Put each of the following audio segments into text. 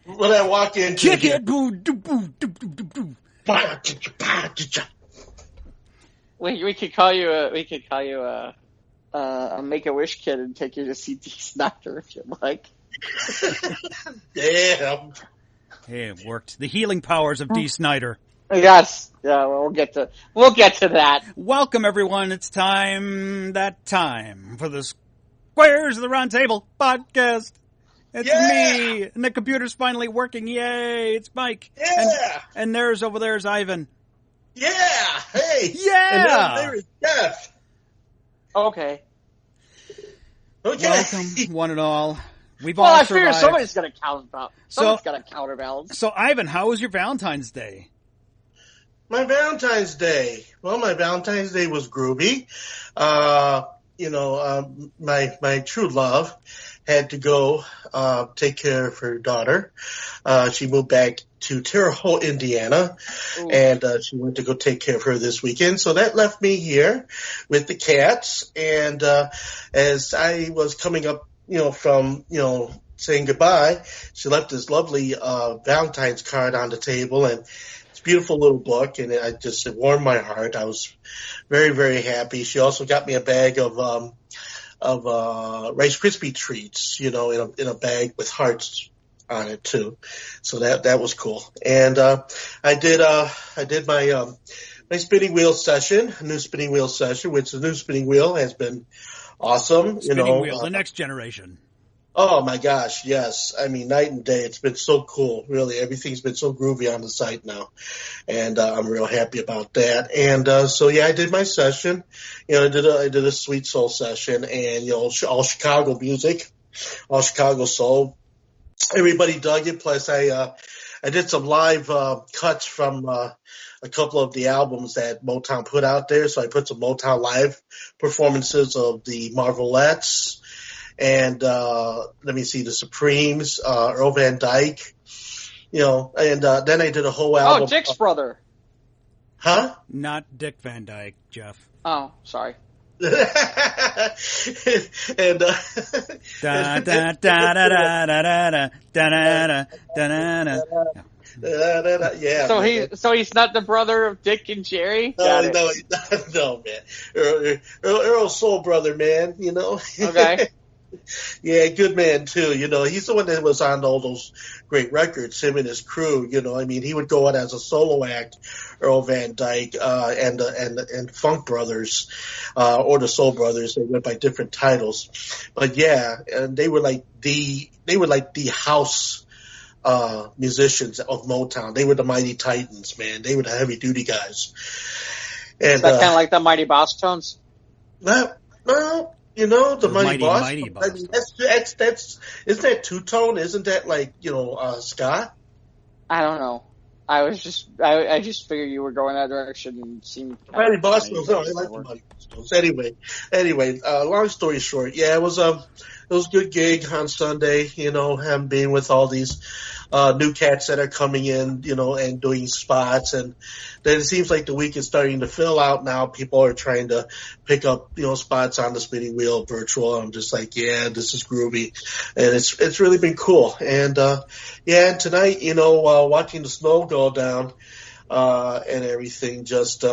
when I walk in, kick it, boo, doo, boo, doo, doo, doo, doo. We could call you a Make-A-Wish kid and take you to see D. Snyder if you'd like. Damn. Hey, it worked. The healing powers of D. Snyder. Yes. Yeah, well, we'll get to that. Welcome, everyone. It's time for the Squares of the Round Table podcast. It's me, and the computer's finally working. Yay! It's Mike. Yeah. And there's Ivan. Yeah. Hey. Yeah. And there is Jeff. Okay. Welcome, one and all. We've Well, all I survived. figure somebody's got to counterbalance. So, Ivan, how was your Valentine's Day? My Valentine's Day. Well, my Valentine's Day was groovy. My true love had to go take care of her daughter. She moved back to Terre Haute, Indiana, and she went to go take care of her this weekend. So that left me here with the cats. And as I was coming up, from saying goodbye, she left this lovely Valentine's card on the table, and it's a beautiful little book, and it warmed my heart. I was very, very happy. She also got me a bag of Rice Krispie treats, in a bag with hearts on it too. So that was cool. And I did my spinning wheel session, a new spinning wheel session, which the new spinning wheel has been awesome. Spinning wheel, the next generation. Oh my gosh, yes. I mean, night and day. It's been so cool. Really, everything's been so groovy on the site now, and I'm real happy about that. And I did my session. I did a sweet soul session, and all Chicago music, all Chicago soul. Everybody dug it. Plus, I did some live cuts from a couple of the albums that Motown put out there. So I put some Motown live performances of the Marvelettes. And the Supremes, Earl Van Dyke, and then I did a whole album. Oh, Dick's brother. Huh? Not Dick Van Dyke, Jeff. Oh, sorry. And Da da da da da da da da da. Yeah. So he's not the brother of Dick and Jerry? No, man. Earl's soul brother, man. Okay. Yeah, good man too. He's the one that was on all those great records. Him and his crew. He would go out as a solo act. Earl Van Dyke and Funk Brothers, or the Soul Brothers. They went by different titles, but yeah, and they were like the house musicians of Motown. They were the Mighty Titans, man. They were the heavy duty guys. And is that kind of like the Mighty Boss Tones? Well, the Mighty Boss. Mighty Boss. I mean, that's isn't that two-tone? Isn't that like, ska? I don't know. I just figured you were going that direction and seemed Mighty Boss Tones. No, I like the Mighty Boss Tones. Anyway, long story short, yeah, it was a good gig on Sunday, him being with all these new cats that are coming in, and doing spots. And then it seems like the week is starting to fill out now. People are trying to pick up, spots on the spinning wheel virtual. I'm just like, yeah, this is groovy. And it's really been cool. And, and tonight, watching the snow go down, and everything, just,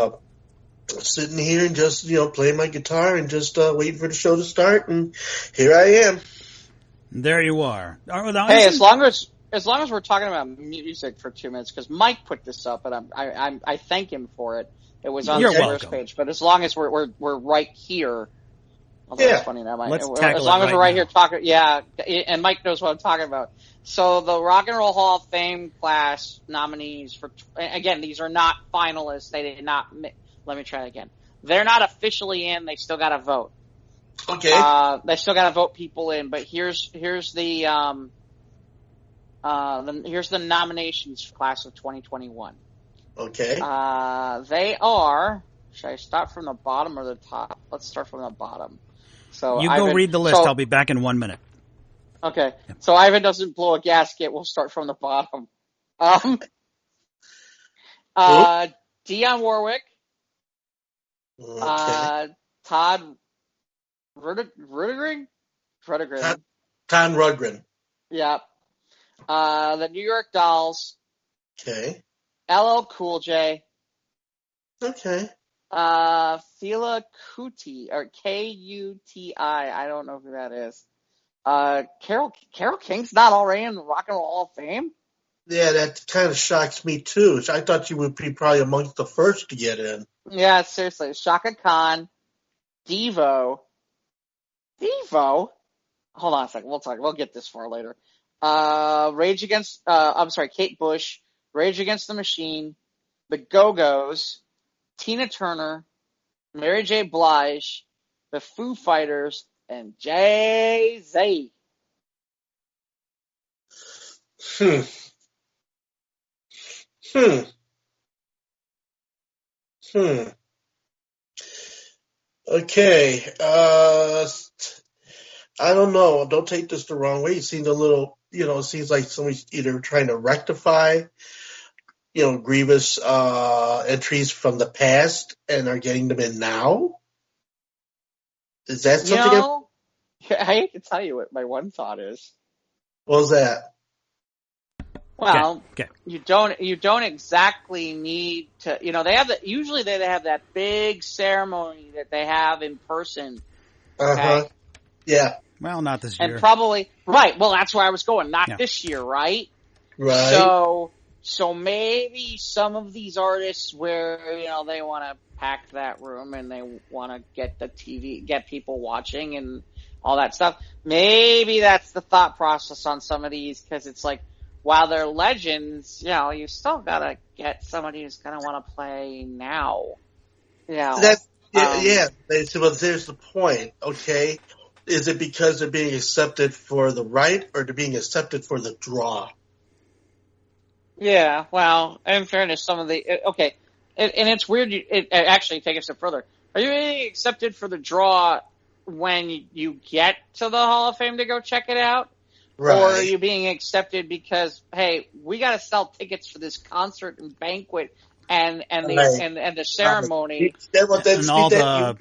sitting here and just, playing my guitar and just, waiting for the show to start. And here I am. There you are. Hey, as long as we're talking about music for 2 minutes, because Mike put this up, and I thank him for it. It was on the first page, but as long as we're right here, it's funny now, Mike. As long as we're right here talking, yeah, and Mike knows what I'm talking about. So the Rock and Roll Hall of Fame class nominees for, again, these are not finalists. They did not. Let me try it again. They're not officially in. They still got to vote. Okay. They still got to vote people in, but here's the nominations class of 2021. Okay. They are. Should I start from the bottom or the top? Let's start from the bottom. So you go read the list. I'll be back in 1 minute. Okay. Yep. So Ivan doesn't blow a gasket. We'll start from the bottom. Dionne Warwick. Okay. Todd Rundgren? Todd Rundgren. Yeah. The New York Dolls. Okay. LL Cool J. Okay. Fela Kuti, or K-U-T-I. I don't know who that is. Carole King's not already in the Rock and Roll Hall of Fame? Yeah, that kind of shocks me too. I thought you would be probably amongst the first to get in. Yeah, seriously. Shaka Khan, Devo. Hold on a second. We'll get this far later. Kate Bush, Rage Against the Machine, The Go-Go's, Tina Turner, Mary J. Blige, The Foo Fighters, and Jay-Z. Okay. I don't know. Don't take this the wrong way. It seems a little, it seems like somebody's either trying to rectify, grievous entries from the past and are getting them in now. Is that something? I hate to tell you what my one thought is. What was that? Well, okay. You don't exactly need to, usually they have that big ceremony that they have in person. Okay? Yeah. Well, not this year. And probably, right, well, that's where I was going. Not this year, right? Right. So maybe some of these artists where, they want to pack that room and they want to get people watching and all that stuff. Maybe that's the thought process on some of these, because it's like, while they're legends, you still gotta get somebody who's gonna want to play now. Well, there's the point, okay? Is it because they're being accepted for the right, or they're being accepted for the draw? Yeah, well, in fairness, some of the... Okay, and it's weird, actually, take it a step further. Are you being accepted for the draw when you get to the Hall of Fame to go check it out? Right. Or are you being accepted because, hey, we got to sell tickets for this concert and banquet and the ceremony and all the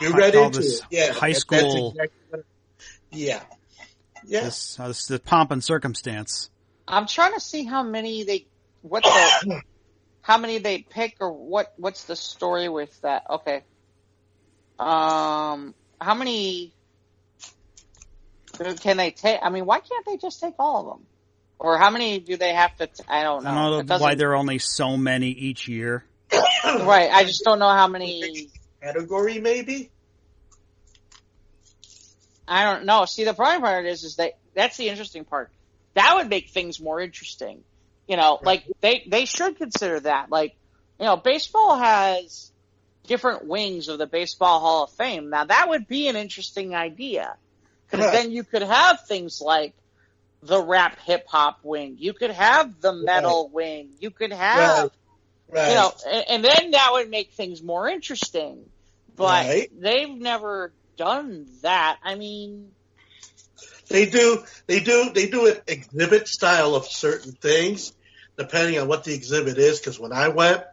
you read into it. Yeah, high school. Yeah. This the pomp and circumstance. I'm trying to see how many they pick, or what's the story with that. Okay. How many can they take? I mean, why can't they just take all of them? Or how many do they have to? I don't know. I don't know why there are only so many each year. Right. I just don't know how many. Category, maybe? I don't know. See, the problem part is that's the interesting part. That would make things more interesting. Like they should consider that. Like, baseball has different wings of the Baseball Hall of Fame. Now, that would be an interesting idea. Because then you could have things like the rap hip hop wing. You could have the metal wing. You could have, and then that would make things more interesting. But they've never done that. I mean, they do an exhibit style of certain things, depending on what the exhibit is. Because when I went,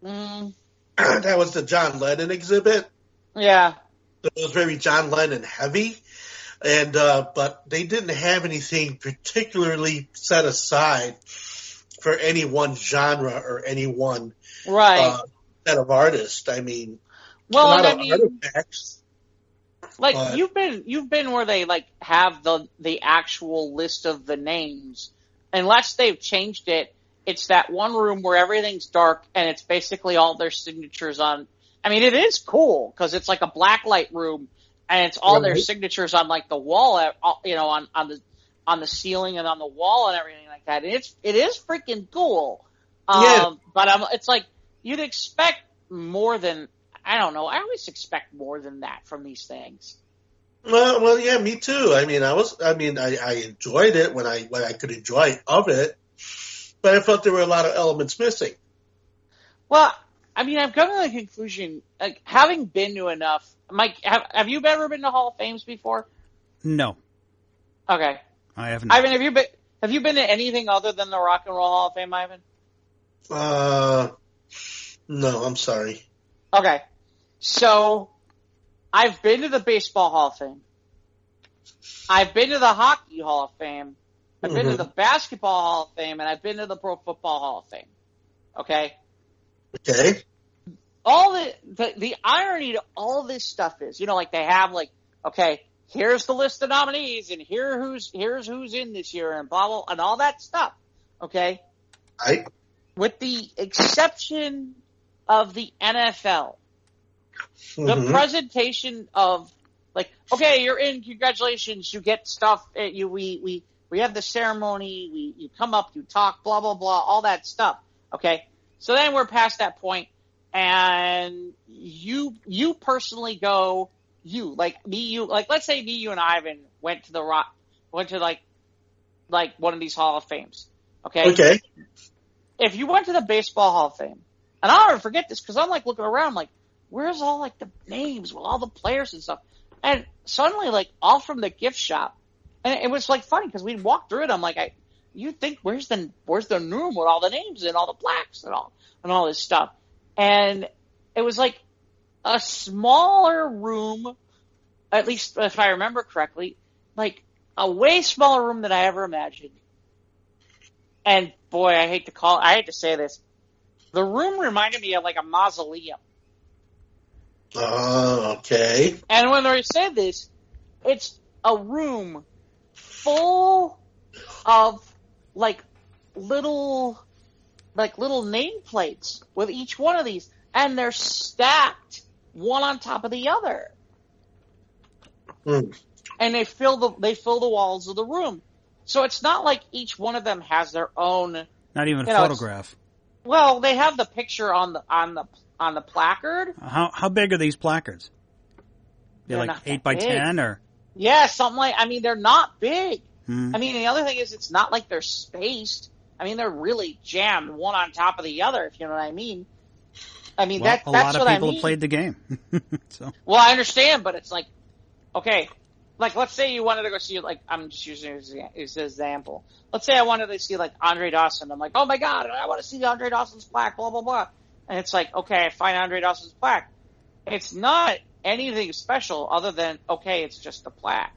that was the John Lennon exhibit. Yeah, it was very John Lennon heavy. And but they didn't have anything particularly set aside for any one genre or any one set of artists. I mean, artifacts. Like, but you've been where they like have the actual list of the names. Unless they've changed it, it's that one room where everything's dark and it's basically all their signatures on. I mean, it is cool because it's like a blacklight room. And it's all their signatures on like the wall, on the ceiling and on the wall and everything like that. And it is freaking cool. But it's like you'd expect more than, I don't know. I always expect more than that from these things. Well, yeah, me too. I mean, I enjoyed it when I could enjoy of it, but I felt there were a lot of elements missing. Well, I mean, I've come to the conclusion, like, having been to enough. Mike, have you ever been to Hall of Fames before? No. Okay. I haven't. Ivan, have you been to anything other than the Rock and Roll Hall of Fame, Ivan? No, I'm sorry. Okay. So, I've been to the Baseball Hall of Fame. I've been to the Hockey Hall of Fame. I've been to the Basketball Hall of Fame, and I've been to the Pro Football Hall of Fame. Okay? Okay. All the irony to all this stuff is, like they have okay, here's the list of nominees, and here's who's in this year, and blah, blah, and all that stuff. Okay? Right. With the exception of the NFL, the presentation of, okay, you're in, congratulations, you get stuff, we have the ceremony, you come up, you talk, blah, blah, blah, all that stuff. Okay? So then we're past that point, and you personally go, let's say me, you, and Ivan went to one of these Hall of Fames. Okay. If you went to the Baseball Hall of Fame, and I'll never forget this because I'm looking around, where's all the names with all the players and stuff? And suddenly, all from the gift shop, and it was funny because we walked through it. I'm you think where's the room with all the names and all the plaques and all this stuff? And it was a smaller room, at least if I remember correctly, a way smaller room than I ever imagined. And boy, I hate to say this, the room reminded me of a mausoleum. Okay. And when they said this, it's a room full of little nameplates with each one of these, and they're stacked one on top of the other. And they fill the walls of the room. So it's not like each one of them has their own. Not even a photograph. Well, they have the picture on the placard. How big are these placards? They're 8 by 10 or? Yeah, something they're not big. The other thing is it's not like they're spaced. They're really jammed one on top of the other, if you know what I mean. That's what I mean. A lot of people played the game. So. Well, I understand, but it's okay. Let's say you wanted to go see, I'm just using it as an example. Let's say I wanted to see, Andre Dawson. I'm oh my God, I want to see Andre Dawson's plaque, blah, blah, blah. And it's okay, I find Andre Dawson's plaque. It's not anything special other than, okay, it's just a plaque.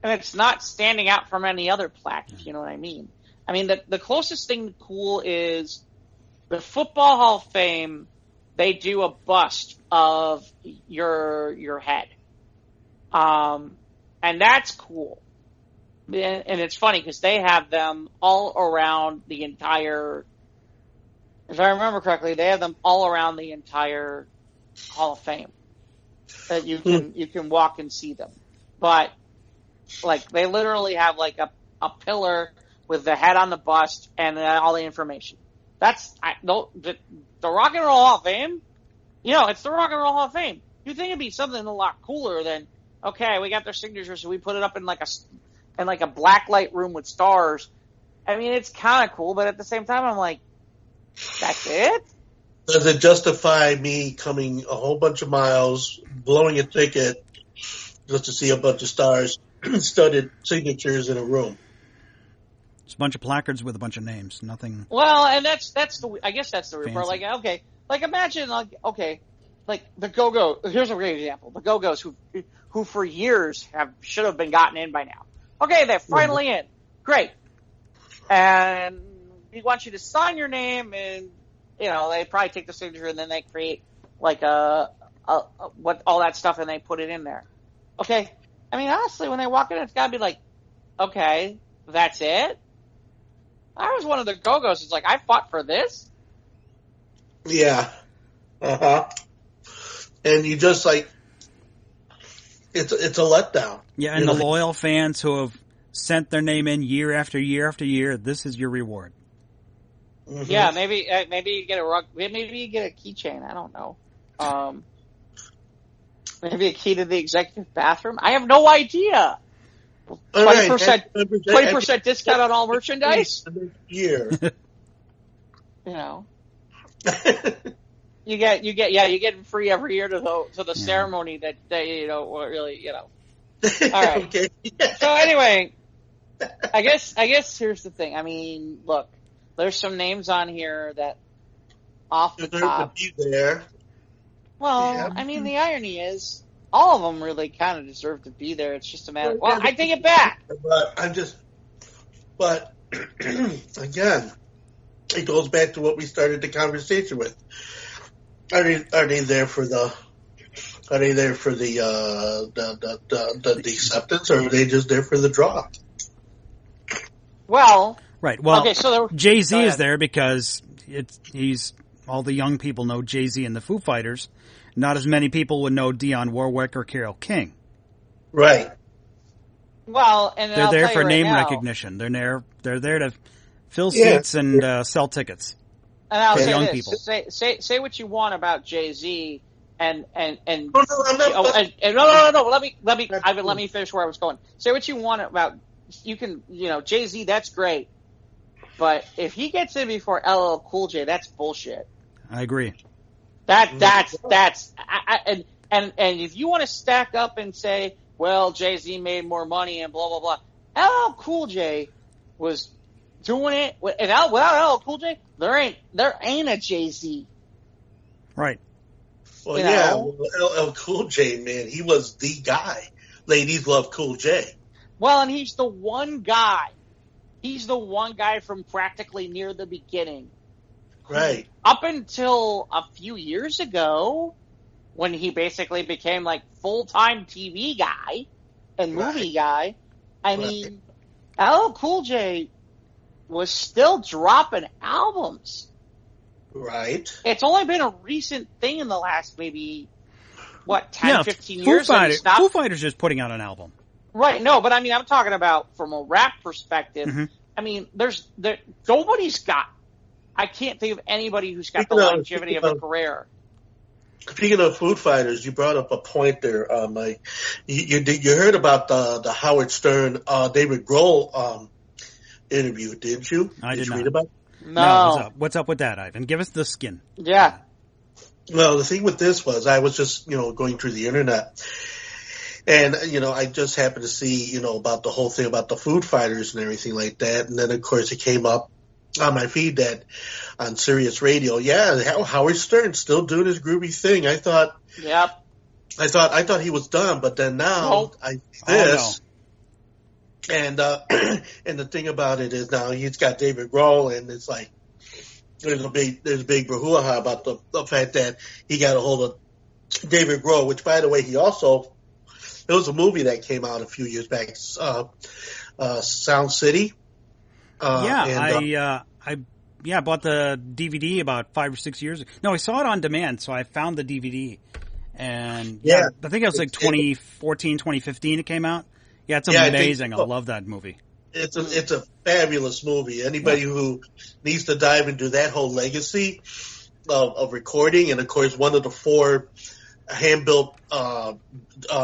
And it's not standing out from any other plaque, if you know what I mean. The closest thing cool is the Football Hall of Fame, they do a bust of your head. And that's cool. And it's funny because they have them all around the entire, if I remember correctly, they have them all around the entire Hall of Fame that you can walk and see them. But they literally have a pillar with the head on the bust and all the information. That's the Rock and Roll Hall of Fame. It's the Rock and Roll Hall of Fame. You'd think it'd be something a lot cooler than, okay, we got their signatures, so we put it up in a black light room with stars. It's kind of cool, but at the same time, I'm that's it? Does it justify me coming a whole bunch of miles, blowing a ticket, just to see a bunch of stars, studded signatures in a room? It's a bunch of placards with a bunch of names. Nothing. Well, and I guess that's the report. Okay, imagine, the Go-Go. Here's a great example: the Go-Go's who for years should have been gotten in by now. Okay, they're finally in. Great, and we want you to sign your name, and they probably take the signature, and then they create what all that stuff, and they put it in there. Okay, honestly, when they walk in, it's got to be okay, that's it. I was one of the Go-Go's. It's I fought for this. Yeah. And you just it's a letdown. Yeah, and the loyal fans who have sent their name in year after year after year, this is your reward. Mm-hmm. Yeah, maybe you get a rug, maybe you get a keychain. I don't know. Maybe a key to the executive bathroom. I have no idea. 20% discount on all merchandise. Year. You get free every year to the ceremony that really. All right. Okay. So anyway, I guess here's the thing. Look, there's some names on here that off the top. There. Well, yeah. The irony is all of them really kind of deserve to be there. It's just a matter. Well, I take it back. But again, it goes back to what we started the conversation with. Are they there for the acceptance, or are they just there for the draw? Well, right. Well, okay, so Jay-Z is there because he's all the young people know Jay-Z and the Foo Fighters. Not as many people would know Dionne Warwick or Carole King. Right. Well, and they're there for name now, recognition. They're there to fill seats and sell tickets. And I'll say young this: people. say what you want about Jay-Z, and no. Let me finish where I was going. Say what you want about Jay-Z. That's great, but if he gets in before LL Cool J, that's bullshit. I agree. And if you want to stack up and say, well, Jay-Z made more money and blah, blah, blah. LL Cool J was doing it. Without LL Cool J, there ain't a Jay-Z. Right. Well, LL Cool J, man, he was the guy. Ladies love Cool J. Well, and he's the one guy. He's the one guy from practically near the beginning. Right. Up until a few years ago, when he basically became like full-time TV guy and movie guy, I mean, LL Cool J was still dropping albums. Right. It's only been a recent thing in the last maybe, 10, 15 years? Foo Fighters just putting out an album. Right, no, but I mean, I'm talking about from a rap perspective. Mm-hmm. I mean, nobody's got, I can't think of anybody who's got the longevity of a career. Speaking of Foo Fighters, you brought up a point there, Mike. You heard about the Howard Stern, David Grohl interview, didn't you? I did not. Read about it? No. What's up with that, Ivan? Give us the skin. Yeah. Well, the thing with this was I was just, going through the internet. And, I just happened to see, about the whole thing about the Foo Fighters and everything like that. And then, of course, it came up on my feed that on Sirius Radio, Howard Stern still doing his groovy thing. I thought he was done, but then now this. And and the thing about it is now he's got David Grohl, and it's like there's a big brouhaha about the fact that he got a hold of David Grohl, which, by the way, there was a movie that came out a few years back, Sound City. I bought the DVD about 5 or 6 years ago. No, I saw it on demand, so I found the DVD. And I think it was like 2014, 2015 it came out. Yeah, it's amazing. I love that movie. It's a fabulous movie. Anybody who needs to dive into that whole legacy of recording, and of course one of the 4 hand-built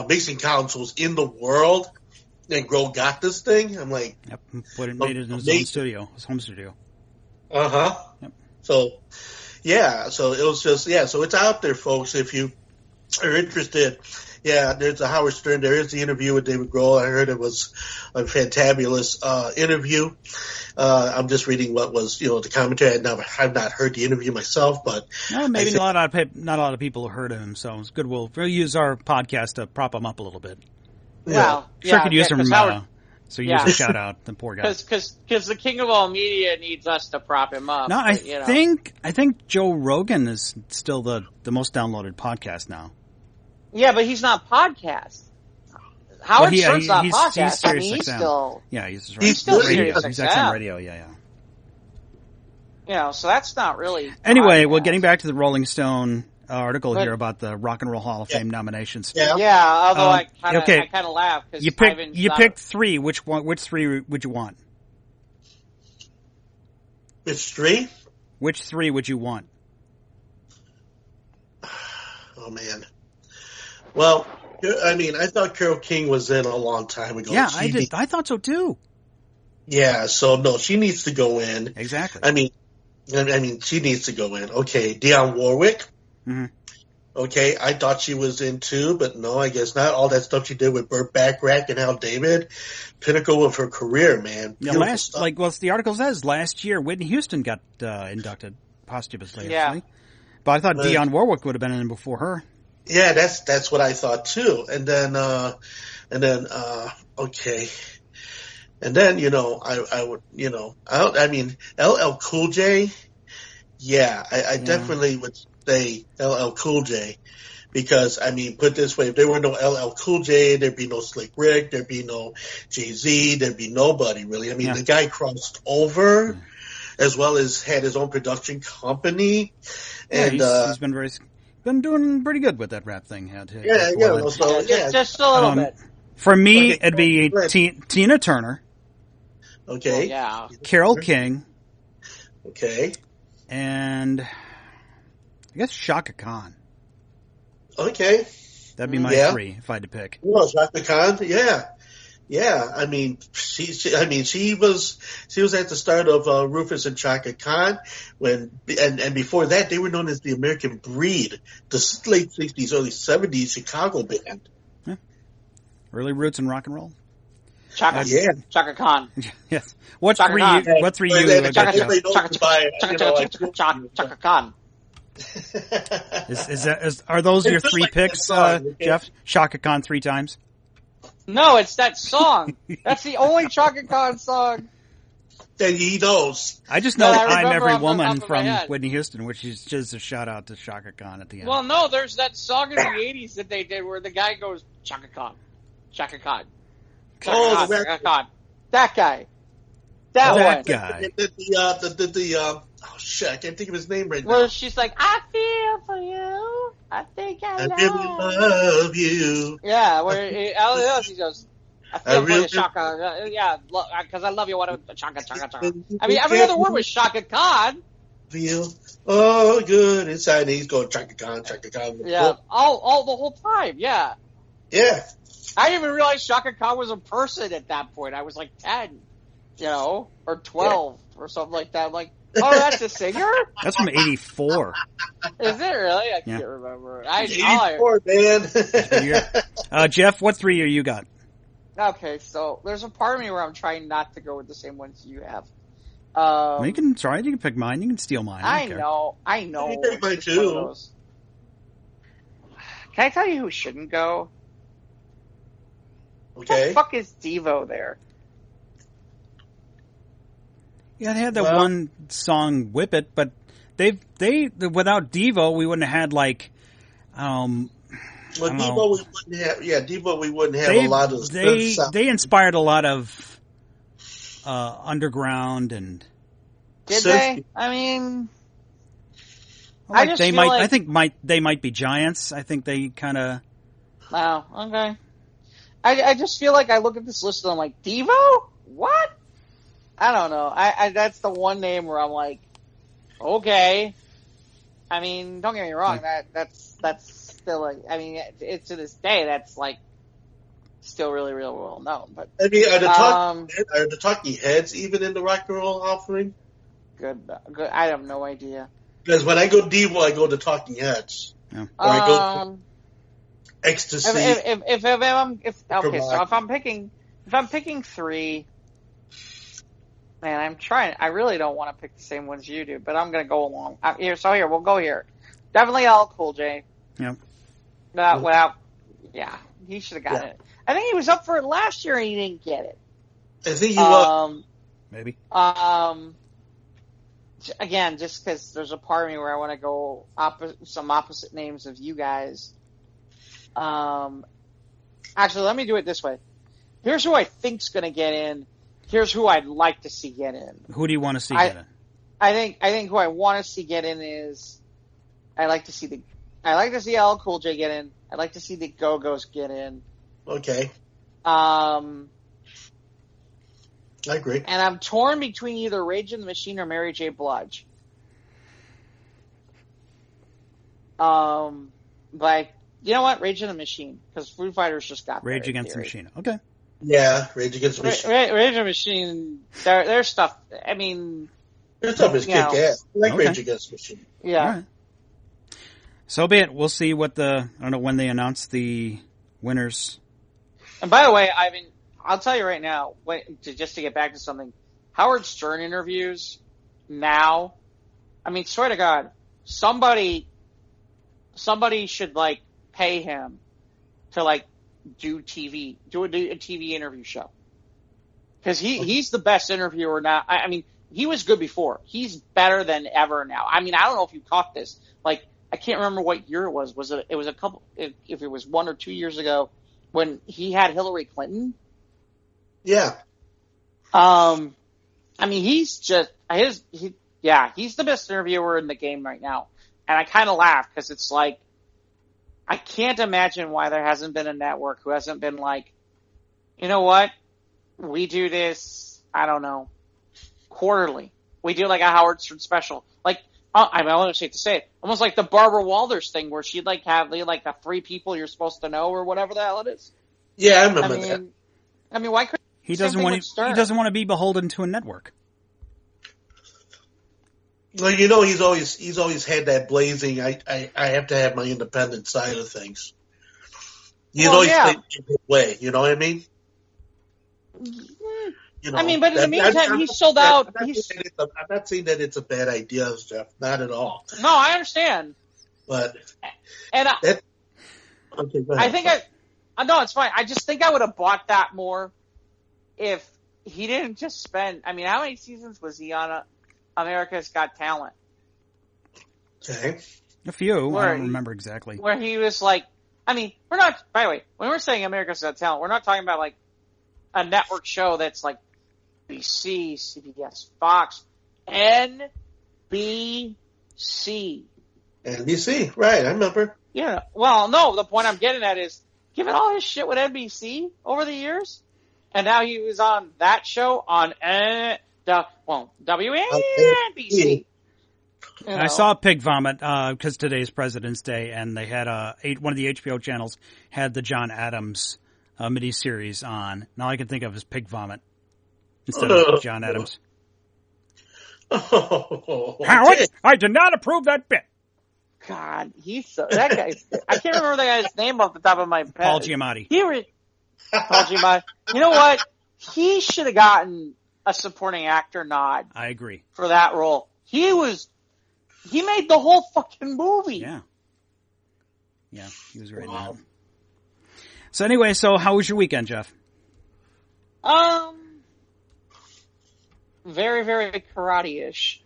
mixing consoles in the world, and Grohl got this thing. I'm like, made it in his own studio, his home studio. Yep. So it was just so it's out there, folks. If you are interested, there's a Howard Stern. There is the interview with David Grohl. I heard it was a fantabulous interview. I'm just reading what was the commentary. I've not heard the interview myself, but maybe not a lot of people have heard of him. So it's good. We'll use our podcast to prop him up a little bit. Well, sure could use some. So use a shout out, the poor guy. Because the king of all media needs us to prop him up. No, I think Joe Rogan is still the most downloaded podcast now. Yeah, but he's not podcast. Howard Stern's not podcast. He's still. Yeah, he's still radio. Sirius He's XM. XM radio. Yeah. So that's not really. Anyway, getting back to the Rolling Stone article here about the Rock and Roll Hall of Fame nominations. Yeah. Although I kind of laugh because you picked 3. Which 3 would you want? Which 3? Which 3 would you want? Oh man. Well, I mean, I thought Carole King was in a long time ago. Yeah, I did. I thought so too. Yeah. So no, she needs to go in. Exactly. I mean, she needs to go in. Okay, Dionne Warwick. Mm-hmm. Okay, I thought she was in too, but no, I guess not. All that stuff she did with Burt Bacharach and Hal David, pinnacle of her career, man. Yeah, the article says last year Whitney Houston got inducted posthumously. Yeah. But I thought Dionne Warwick would have been in before her. Yeah, that's what I thought too. Okay. And then, I would, I mean, LL Cool J. Yeah, I definitely would say LL Cool J because, I mean, put it this way, if there were no LL Cool J, there'd be no Slick Rick, there'd be no Jay-Z, there'd be nobody really. I mean, the guy crossed over as well as had his own production company. And, he's been doing pretty good with that rap thing. Just a little bit. For me, it'd be Tina Turner. Okay. Well, Carole King. Okay. And I guess Shaka Khan. Okay. That'd be my three if I had to pick. Well, Shaka Khan, yeah. I mean, she was at the start of Rufus and Chaka Khan and before that they were known as the American Breed, the late 60s, early 70s Chicago band. Yeah. Early roots in rock and roll. Chaka Khan. Yes. What three you Chaka Khan. Are those your three picks, Jeff? Shaka Khan 3 times? No, it's that song. That's the only Chaka Khan song. That he knows. I just know I'm Every Woman from Whitney Houston, which is just a shout out to Shaka Khan at the end. Well, no, there's that song in the 80s that they did where the guy goes, Chaka Khan. Chaka Khan. Chaka Khan. That guy. That guy. Oh shit, I can't think of his name right now. Well, she's like, I feel for you. I think I really love you. Yeah, where he goes, I feel for you, Shaka. Yeah, because I love you. Chaka. I mean, every other word was Shaka Khan. Feel good inside. And he's going Chaka Khan. Yeah, all the whole time. Yeah. Yeah. I didn't even realize Shaka Khan was a person at that point. I was like 10, or 12 or something like that. I'm like, oh, that's a singer? That's from 84. Is it really? I can't remember. 84, man. Jeff, what 3 you got? Okay, so there's a part of me where I'm trying not to go with the same ones you have. You can try it. You can pick mine. You can steal mine. I know. You can pick mine too. Can I tell you who shouldn't go? Okay. What the fuck is Devo there? Yeah, they had that one song, "Whip It," but they without Devo, we wouldn't have had Devo we wouldn't have a lot of. They inspired a lot of underground and. Did they? I mean, they might be giants. I think they kind of. Wow. Okay. I just feel like I look at this list and I'm like, Devo? What? I don't know. I that's the one name where I'm like, okay. I mean, don't get me wrong. That's still like, I mean, it's to this day that's like still really, really well known. But I mean, are the Talking Heads even in the Rock and Roll offering? Good. I have no idea. Because when I go Devo, I go to Talking Heads. Yeah. Or I go Ecstasy. If I'm picking 3, man, I really don't want to pick the same ones you do, but I'm going to go along. We'll go here. Definitely LL Cool J. Yeah. He should have gotten it. I think he was up for it last year and he didn't get it. I think he was. Maybe. Again, just because there's a part of me where I want to go some opposite names of you guys. Actually, let me do it this way. Here's who I think's going to get in. Here's who I'd like to see get in. Who do you want to see get in? I think who I want to see get in is I like to see LL Cool J get in. I'd like to see the Go-Go's get in. Okay. I agree. And I'm torn between either Rage Against the Machine or Mary J. Blige. But you know what? Rage Against the Machine, because Foo Fighters just got Rage Against the Machine. Okay. Yeah, Rage Against the Machine. Rage Against the Machine. Their stuff. I mean, their stuff is kick-ass. I like Rage Against the Machine. Yeah. Right. So be it. We'll see what I don't know when they announce the winners. And by the way, I'll tell you right now, just to get back to something, Howard Stern interviews now. I mean, swear to God, somebody should pay him to like do a TV interview show. Because he's the best interviewer now. I mean, he was good before. He's better than ever now. I mean, I don't know if you caught this. Like, I can't remember what year it was. It was a couple, if it was 1 or 2 years ago when he had Hillary Clinton? Yeah. I mean, he's just, he's the best interviewer in the game right now. And I kind of laugh because it's like, I can't imagine why there hasn't been a network who hasn't been like, you know what? We do this, I don't know, quarterly. We do like a Howard Stern special. Like, I don't hate to say it, almost like the Barbara Walters thing where she'd like have like the 3 people you're supposed to know or whatever the hell it is. Yeah, I remember that. I mean, why couldn't he doesn't want to be beholden to a network? Well, you know, he's always had that blazing. I have to have my independent side of things. He's always played it that way. You know what I mean? You know, I mean, but in the meantime, he's sold out. I'm not saying that it's a bad idea, Jeff. Not at all. No, I understand. But okay, go ahead. No, it's fine. I just think I would have bought that more if he didn't just spend. I mean, how many seasons was he on America's Got Talent? Okay, a few. I don't remember exactly. Where he was like, I mean, we're not. By the way, when we're saying America's Got Talent, we're not talking about like a network show that's like NBC, CBS, Fox, NBC. NBC, right? I remember. Yeah. Well, no. The point I'm getting at is, given all his shit with NBC over the years, and now he was on that show on WNBC. I saw Pig Vomit because today's President's Day, and they had one of the HBO channels had the John Adams miniseries on. Now all I can think of is Pig Vomit instead of John Adams. Howard, I do not approve that bit. God, that guy. I can't remember that guy's name off the top of my head. Paul Giamatti. Paul Giamatti. You know what? He should have gotten a supporting actor nod. I agree. For that role. He made the whole fucking movie. Yeah. Yeah, he was great in that. So anyway, how was your weekend, Jeff? Very, very karate-ish.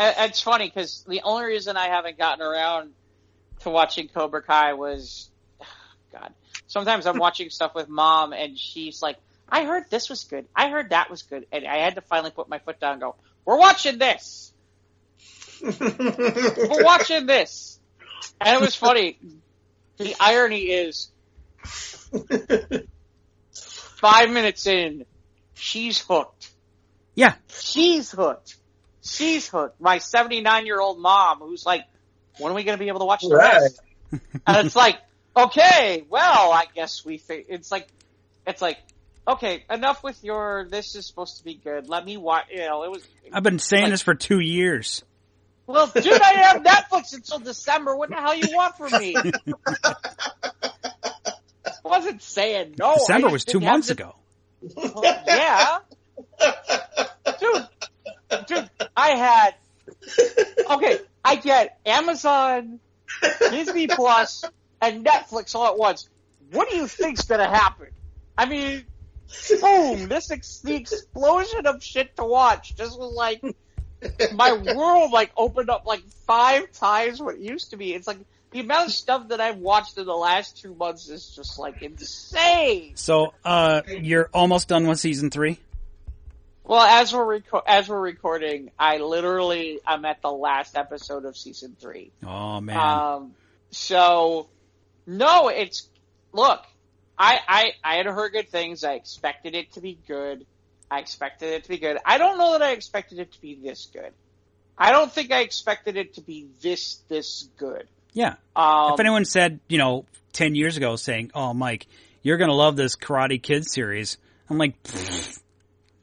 It's funny because the only reason I haven't gotten around to watching Cobra Kai was, God, sometimes I'm watching stuff with Mom and she's like, I heard this was good. I heard that was good. And I had to finally put my foot down and go, we're watching this. We're watching this. And it was funny. The irony is 5 minutes in, she's hooked. Yeah. She's hooked. My 79-year-old mom who's like, when are we going to be able to watch the rest? And it's like, okay, well, I guess it's like, okay, enough with this is supposed to be good. Let me watch, I've been saying this for 2 years. Well, dude, I have Netflix until December. What the hell you want from me? I wasn't saying no. December was 2 months ago. Well, yeah. Dude, I get Amazon, Disney Plus, and Netflix all at once. What do you think's gonna happen? I mean, boom, the explosion of shit to watch just was like, my world like opened up like 5 times what it used to be. It's like the amount of stuff that I've watched in the last 2 months is just like insane. So, you're almost done with season 3? Well, as we're recording, I'm at the last episode of season 3. Oh man. So no, look, I had heard good things. I expected it to be good. I don't know that I expected it to be this good. I don't think I expected it to be this good. Yeah. If anyone said, 10 years ago saying, oh, Mike, you're going to love this Karate Kid series, I'm like,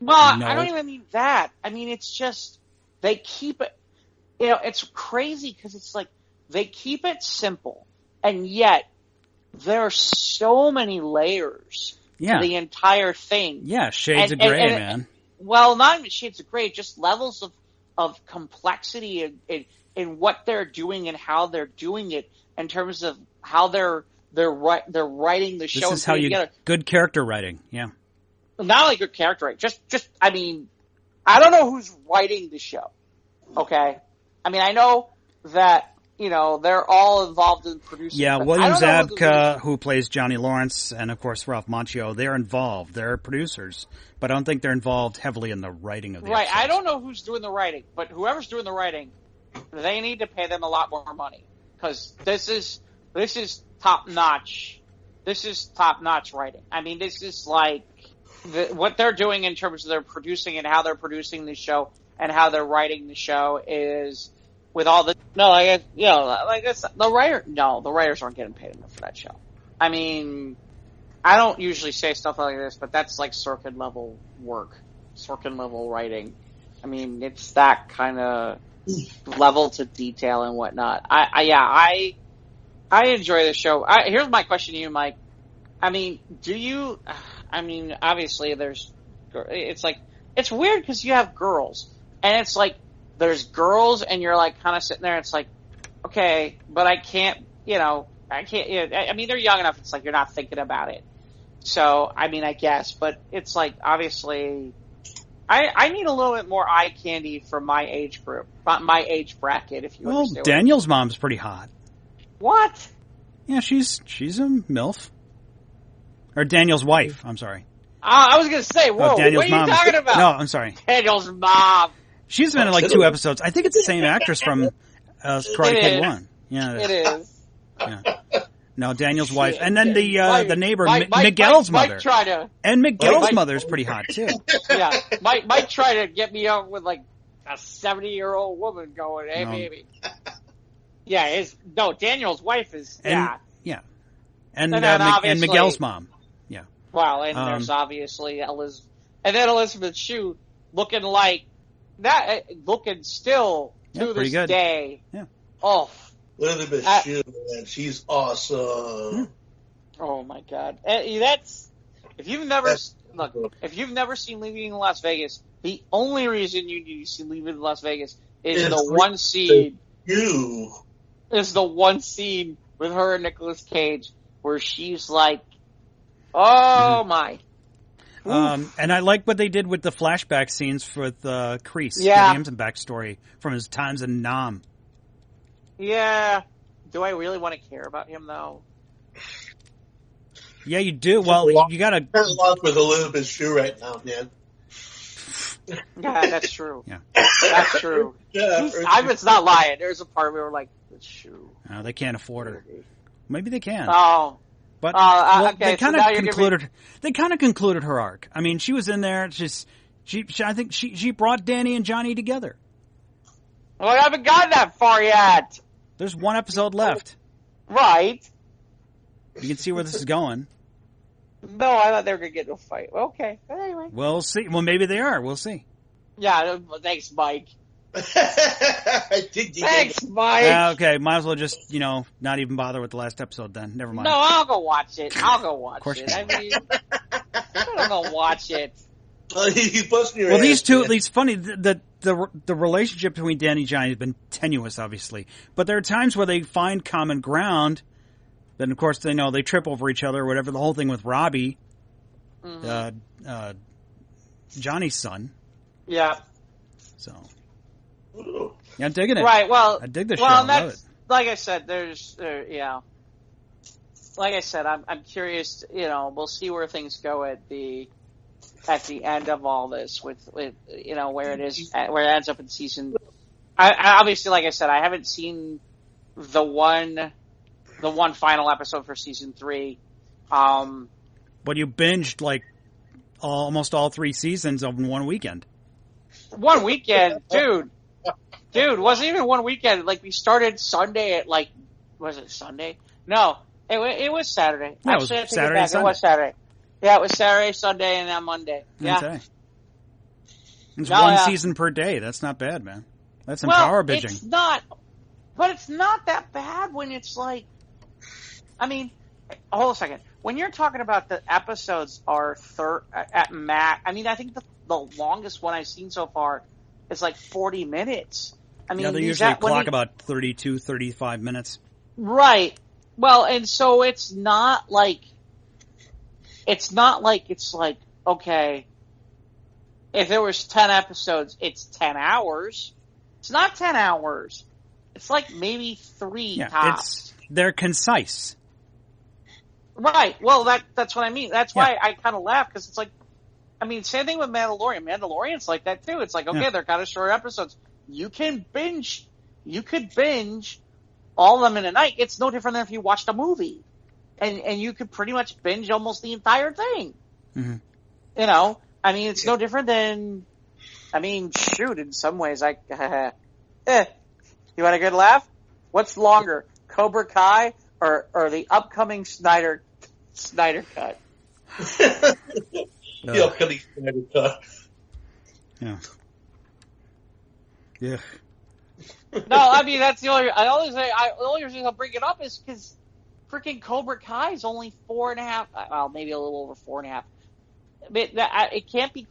well, no. I don't even mean that. I mean, it's just, they keep it, it's crazy because it's like, they keep it simple, and yet there are so many layers to the entire thing. Yeah, shades of gray, man. well, not even shades of gray, just levels of complexity in what they're doing and how they're doing it in terms of how they're writing the show. This is how you good character writing, yeah. Not only good character writing, just I mean, I don't know who's writing the show. Okay, I mean, I know that they're all involved in producing. Yeah, William Zabka, who plays Johnny Lawrence, and of course Ralph Macchio, they're involved. They're producers, but I don't think they're involved heavily in the writing of the episodes. I don't know who's doing the writing, but whoever's doing the writing, they need to pay them a lot more money because this is top notch. This is top notch writing. I mean, this is like what they're doing in terms of their producing and how they're producing the show and how they're writing the show is. With all the the writers aren't getting paid enough for that show. I mean, I don't usually say stuff like this, but that's like Sorkin level work, Sorkin level writing. I mean, it's that kind of level to detail and whatnot. I enjoy the show. Here's my question to you, Mike. I mean, obviously it's weird because you have girls, and it's like. There's girls, and you're like kind of sitting there. It's like, okay, but I can't. I mean, they're young enough. It's like you're not thinking about it. So, I mean, I guess, but it's like obviously, I need a little bit more eye candy for my age group, my age bracket. If you understand. Daniel's mom's pretty hot. What? Yeah, she's a MILF. Or Daniel's wife. I'm sorry. I was gonna say, whoa, what are you talking about? No, I'm sorry. Daniel's mom. She's been in like 2 episodes. I think it's the same actress from Karate Kid 1. Yeah, it is. Yeah. No, Daniel's wife, and then the neighbor, Miguel's mother. And Miguel's mother's pretty hot too. Yeah, Mike tried to get me out with like a 70-year-old woman going, "Hey, baby." Yeah, Daniel's wife is and Miguel's mom. Yeah. Well, and there's obviously Elizabeth, and then Elizabeth Shue looking like. That looking still to this day. Yeah. Oh, Elizabeth Shue, man, she's awesome. Oh my God, that's if you've never seen Leaving Las Vegas, the only reason you need to see Leaving Las Vegas is the one scene. Is the one scene with her and Nicolas Cage where she's like, "Oh my." And I like what they did with the flashback scenes with Kreese. Yeah. Giving him some backstory from his times in Nam. Yeah. Do I really want to care about him, though? Yeah, you do. Well, you got to... There's a lot with Elizabeth Shue right now, man. Yeah, that's true. Yeah. That's true. It's not lying. There's a part where we're like, Shue. No, they can't afford her. Maybe they can. Oh. But okay, they kind of concluded. They kind of concluded her arc. I mean, she was in there. I think she brought Danny and Johnny together. Well, I haven't gotten that far yet. There's 1 episode left. Right. You can see where this is going. No, I thought they were gonna get into a fight. Okay, anyway. We'll see. Well, maybe they are. We'll see. Yeah. Thanks, Mike. Thanks, Mike. Okay, might as well just, not even bother with the last episode then. Never mind. No, I'll go watch it. I mean, I'm gonna watch it. He's busting your ass. Well, it's funny, the relationship between Danny and Johnny has been tenuous, obviously. But there are times where they find common ground. Then, of course, they trip over each other or whatever. The whole thing with Robbie, Johnny's son. Yeah. So... Yeah, I'm digging it. Right, well... I dig this show. I love it. Like I said, like I said, I'm curious, we'll see where things go at the end of all this with where it is, where it ends up in season... I obviously, like I said, I haven't seen the one final episode for season 3. But you binged, almost all 3 seasons in one weekend. One weekend, dude. Dude, wasn't even one weekend. We started Sunday at was it Sunday? No, it was Saturday. Yeah, actually, it was Saturday. Sunday. It was Saturday. Yeah, it was Saturday, Sunday, and then Monday. Yeah. Okay. It's one season per day. That's not bad, man. That's some power binging. It's not, but it's not that bad when it's I mean, hold a second. When you're talking about the episodes are at max, I mean, I think the longest one I've seen so far is like 40 minutes. I mean, they usually clock about 32, 35 minutes. Right. Well, and so it's not like, okay, if there was 10 episodes, it's 10 hours. It's not 10 hours. It's like maybe 3 tops. They're concise. Right. Well, that's what I mean. That's why I kind of laugh, because it's like, I mean, same thing with Mandalorian. Mandalorian's like that too. It's like, okay, they're kind of short episodes. You could binge all of them in a night. It's no different than if you watched a movie. And you could pretty much binge almost the entire thing. Mm-hmm. You know? I mean, it's no different than, shoot, in some ways, you want a good laugh? What's longer, Cobra Kai or the upcoming Snyder cut? The upcoming Snyder cut. Yeah. Yeah. No, I mean, that's the only reason I'll bring it up is because freaking Cobra Kai is only 4.5, well, maybe a little over 4.5. It can't be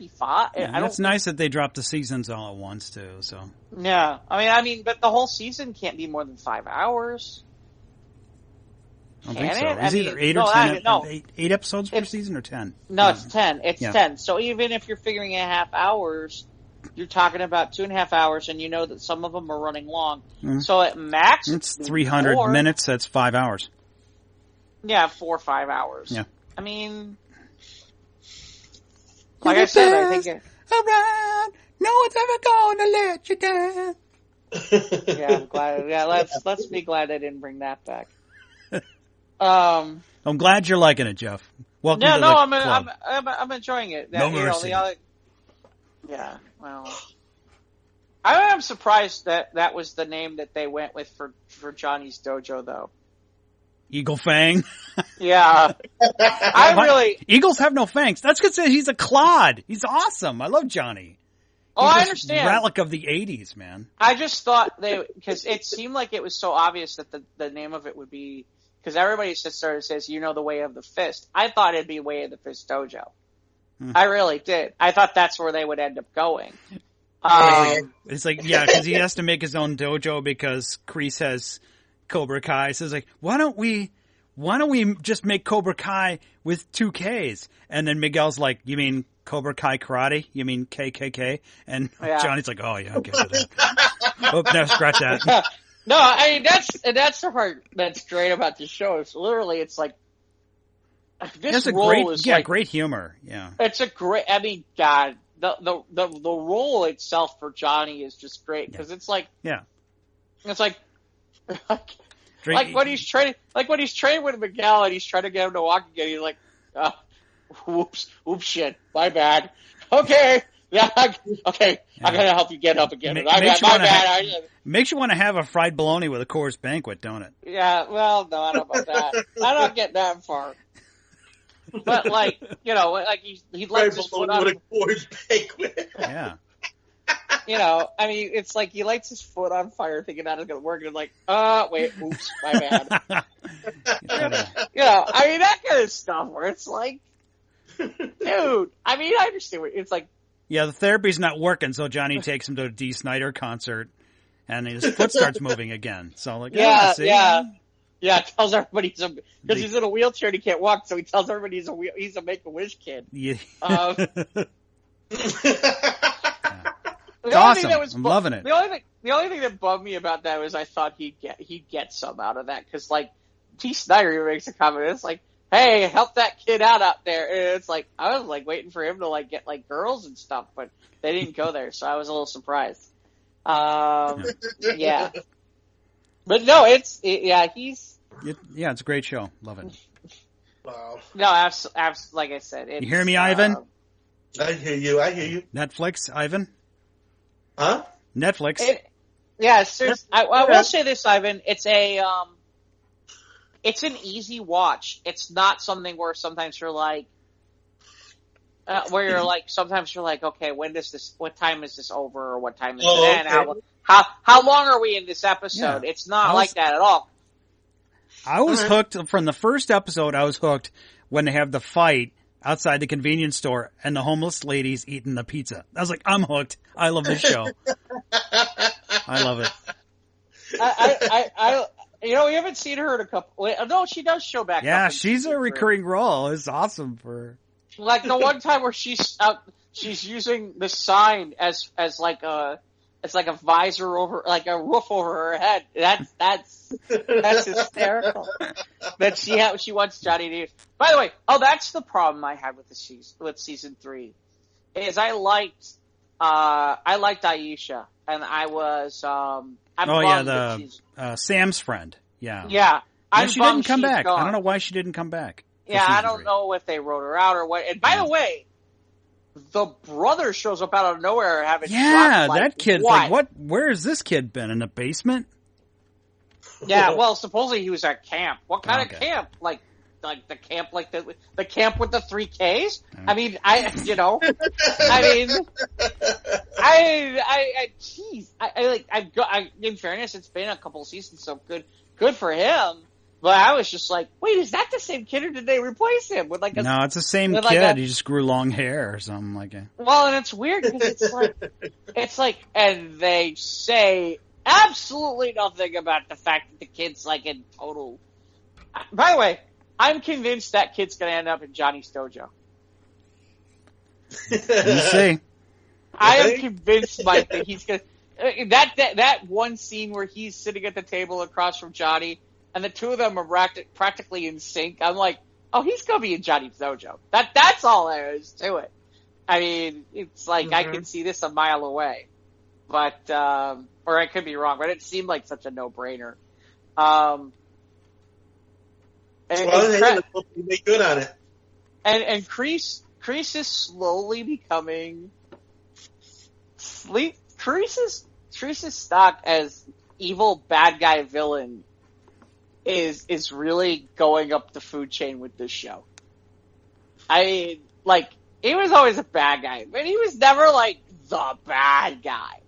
5. Yeah, it's nice that they dropped the seasons all at once too. So yeah, I mean, but the whole season can't be more than 5 hours. I don't think so. Is it either 8 or 10? 8 episodes per season or 10? No, it's 10. It's 10. So even if you're figuring 1/2 hours, you're talking about 2.5 hours, and you know that some of them are running long. Mm-hmm. So at max, it's 300 minutes. That's 5 hours. Yeah, 4 or 5 hours. Yeah. I mean, like I said, I think around, no one's ever gonna let you down. Yeah, I'm glad. Yeah, let's be glad I didn't bring that back. I'm glad you're liking it, Jeff. Welcome to the club. I'm enjoying it. No mercy. Yeah, well, I'm surprised that was the name that they went with for Johnny's dojo, though. Eagle Fang. Yeah, Eagles have no fangs. That's because he's a clod. He's awesome. I love Johnny. I understand. Relic of the '80s, man. I just thought because it seemed like it was so obvious that the name of it would be, because everybody just sort of says, the way of the fist. I thought it'd be Way of the Fist Dojo. I really did. I thought that's where they would end up going. It's like, because he has to make his own dojo because Kreese has Cobra Kai. So it's like, why don't we just make Cobra Kai with 2 Ks? And then Miguel's like, you mean Cobra Kai Karate? You mean KKK? And Johnny's like, oh yeah, I'll get to that. Oh, no, scratch that. No, I mean, that's the part that's great about the show. It's literally, it's like, this role is great humor. Yeah. It's a great, God, the role itself for Johnny is just great, because it's like, it's like when he's training with Miguel and he's trying to get him to walk again, he's like, oops, shit, my bad. Okay. Yeah, okay, I'm gonna help you get up again. Makes you want to have a fried bologna with a Coors Banquet, don't it? Yeah, well, no, I don't know about that. I don't get that far. But he lights his foot on. With a Coors Banquet. Yeah. It's like he lights his foot on fire, thinking that is gonna work, and wait, oops, my bad. That kind of stuff where it's like, dude, I understand what it's like. Yeah, the therapy's not working, so Johnny takes him to a Dee Snider concert, and his foot starts moving again. So tells everybody because he's in a wheelchair and he can't walk, so he tells everybody he's a Make-A-Wish kid. Yeah. It's awesome. I'm loving it. The only thing that bummed me about that was I thought he'd get some out of that, because Dee Snider makes a comment. It's like, hey, help that kid out there. And it's like, I was waiting for him to get girls and stuff, but they didn't go there, so I was a little surprised. Yeah. But no, he's. It's a great show. Love it. Wow. No, like I said. You hear me, Ivan? I hear you. Netflix, Ivan? Huh? Netflix. Seriously. I will say this, Ivan. It's an easy watch. It's not something where sometimes you're like, sometimes you're like, okay, what time is this over, or what time is it end? Okay. How long are we in this episode? Yeah. It's not like that at all. I was hooked from the first episode. I was hooked when they have the fight outside the convenience store, and the homeless lady's eating the pizza. I was like, I'm hooked. I love this show. I love it. You know, we haven't seen her in a couple. No, she does show back. Yeah, she's a recurring role. It's awesome for her. Like the one time where she's using the sign as like a visor over, like a roof over her head. That's hysterical. That she wants Johnny to use. By the way, that's the problem I had with season 3, is I liked Aisha, and I was Sam's friend. Yeah. Yeah. She didn't come back. Gone. I don't know why she didn't come back. Yeah, I don't know if they wrote her out or what. And by the way, the brother shows up out of nowhere having that kid. Like, what? Where has this kid been? In the basement? Yeah. Well, supposedly he was at camp. What kind of camp? Like the camp, like the camp with the 3 Ks. I mean, in fairness, it's been a couple seasons, so good for him. But I was just like, wait, is that the same kid, or did they replace him with like a? No, it's the same kid. He just grew long hair or something like that. Well, and it's weird because it's like, and they say absolutely nothing about the fact that the kid's like in total. By the way, I'm convinced that kid's going to end up in Johnny's dojo. You see, I am convinced, Mike, that he's going to. That one scene where he's sitting at the table across from Johnny, and the two of them are practically in sync. I'm like, oh, he's going to be in Johnny's dojo. That's all there is to it. I mean, it's like I can see this a mile away, but or I could be wrong, but it seemed like such a no-brainer. You make good on it. And Kreese is slowly becoming. Kreese's stock as evil bad guy villain is really going up the food chain with this show. I mean, like, he was always a bad guy, but he was never like the bad guy.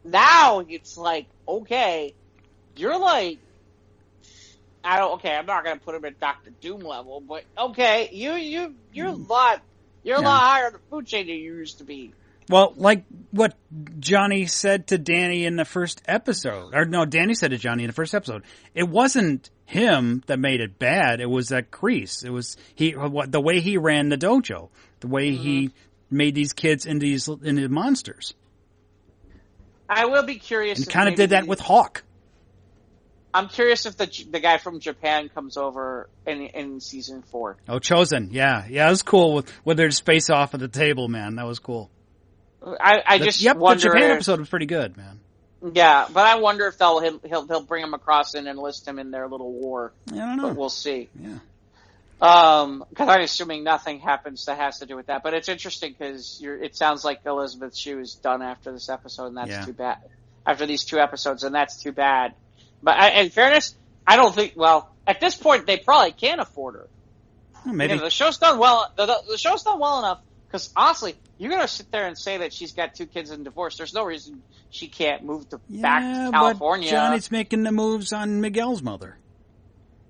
Now it's like, okay, you're like, I'm not gonna put him at Dr. Doom level, but okay, you're a lot higher on the food chain than you used to be. Well, like what Johnny said to Danny in the first episode, or no, Danny said to Johnny in the first episode. It wasn't him that made it bad. It was that Kreese. It was the way he ran the dojo, the way he made these kids into monsters. I will be curious. And kind of did that with Hawk. I'm curious if the guy from Japan comes over in season 4. Oh, Chosen. Yeah, it was cool with their face off at the table, man. That was cool. The Japan episode was pretty good, man. Yeah, but I wonder if he'll bring him across and enlist him in their little war. I don't know. But we'll see. Yeah. Because I'm assuming nothing happens that has to do with that. But it's interesting because it sounds like Elizabeth Shue is done after this episode, and that's too bad. After these 2 episodes, and that's too bad. But in fairness, I don't think. Well, at this point, they probably can't afford her. Well, maybe the show's done well. The show's done well enough. Because honestly, you're gonna sit there and say that she's got 2 kids and divorced. There's no reason she can't move back to California. But Johnny's making the moves on Miguel's mother.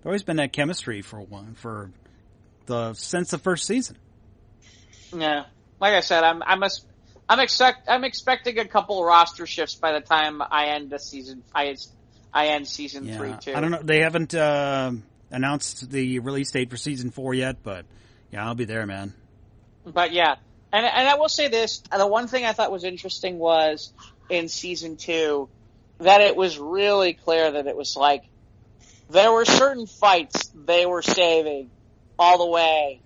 There's always been that chemistry since the first season. Yeah, like I said, I'm expecting a couple roster shifts by the time I end the season. I end season 3 too. I don't know. They haven't announced the release date for season 4 yet, but yeah, I'll be there, man. But yeah, and I will say this: the one thing I thought was interesting was in season 2 that it was really clear that it was like there were certain fights they were saving all the way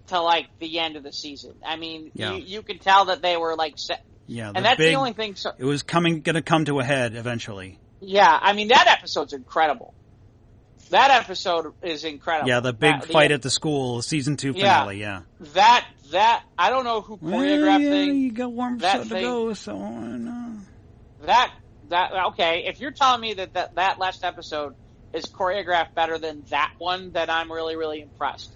to like the end of the season. I mean, you could tell that they were like set. Yeah, and that's the only thing. So, it was going to come to a head eventually. Yeah, I mean that episode's incredible. That episode is incredible. Yeah, the big fight at the school, season 2 finale. Yeah. That I don't know who choreographed thing. You got warm to go, so I know. That okay. If you're telling me that last episode is choreographed better than that one, then I'm really, really impressed.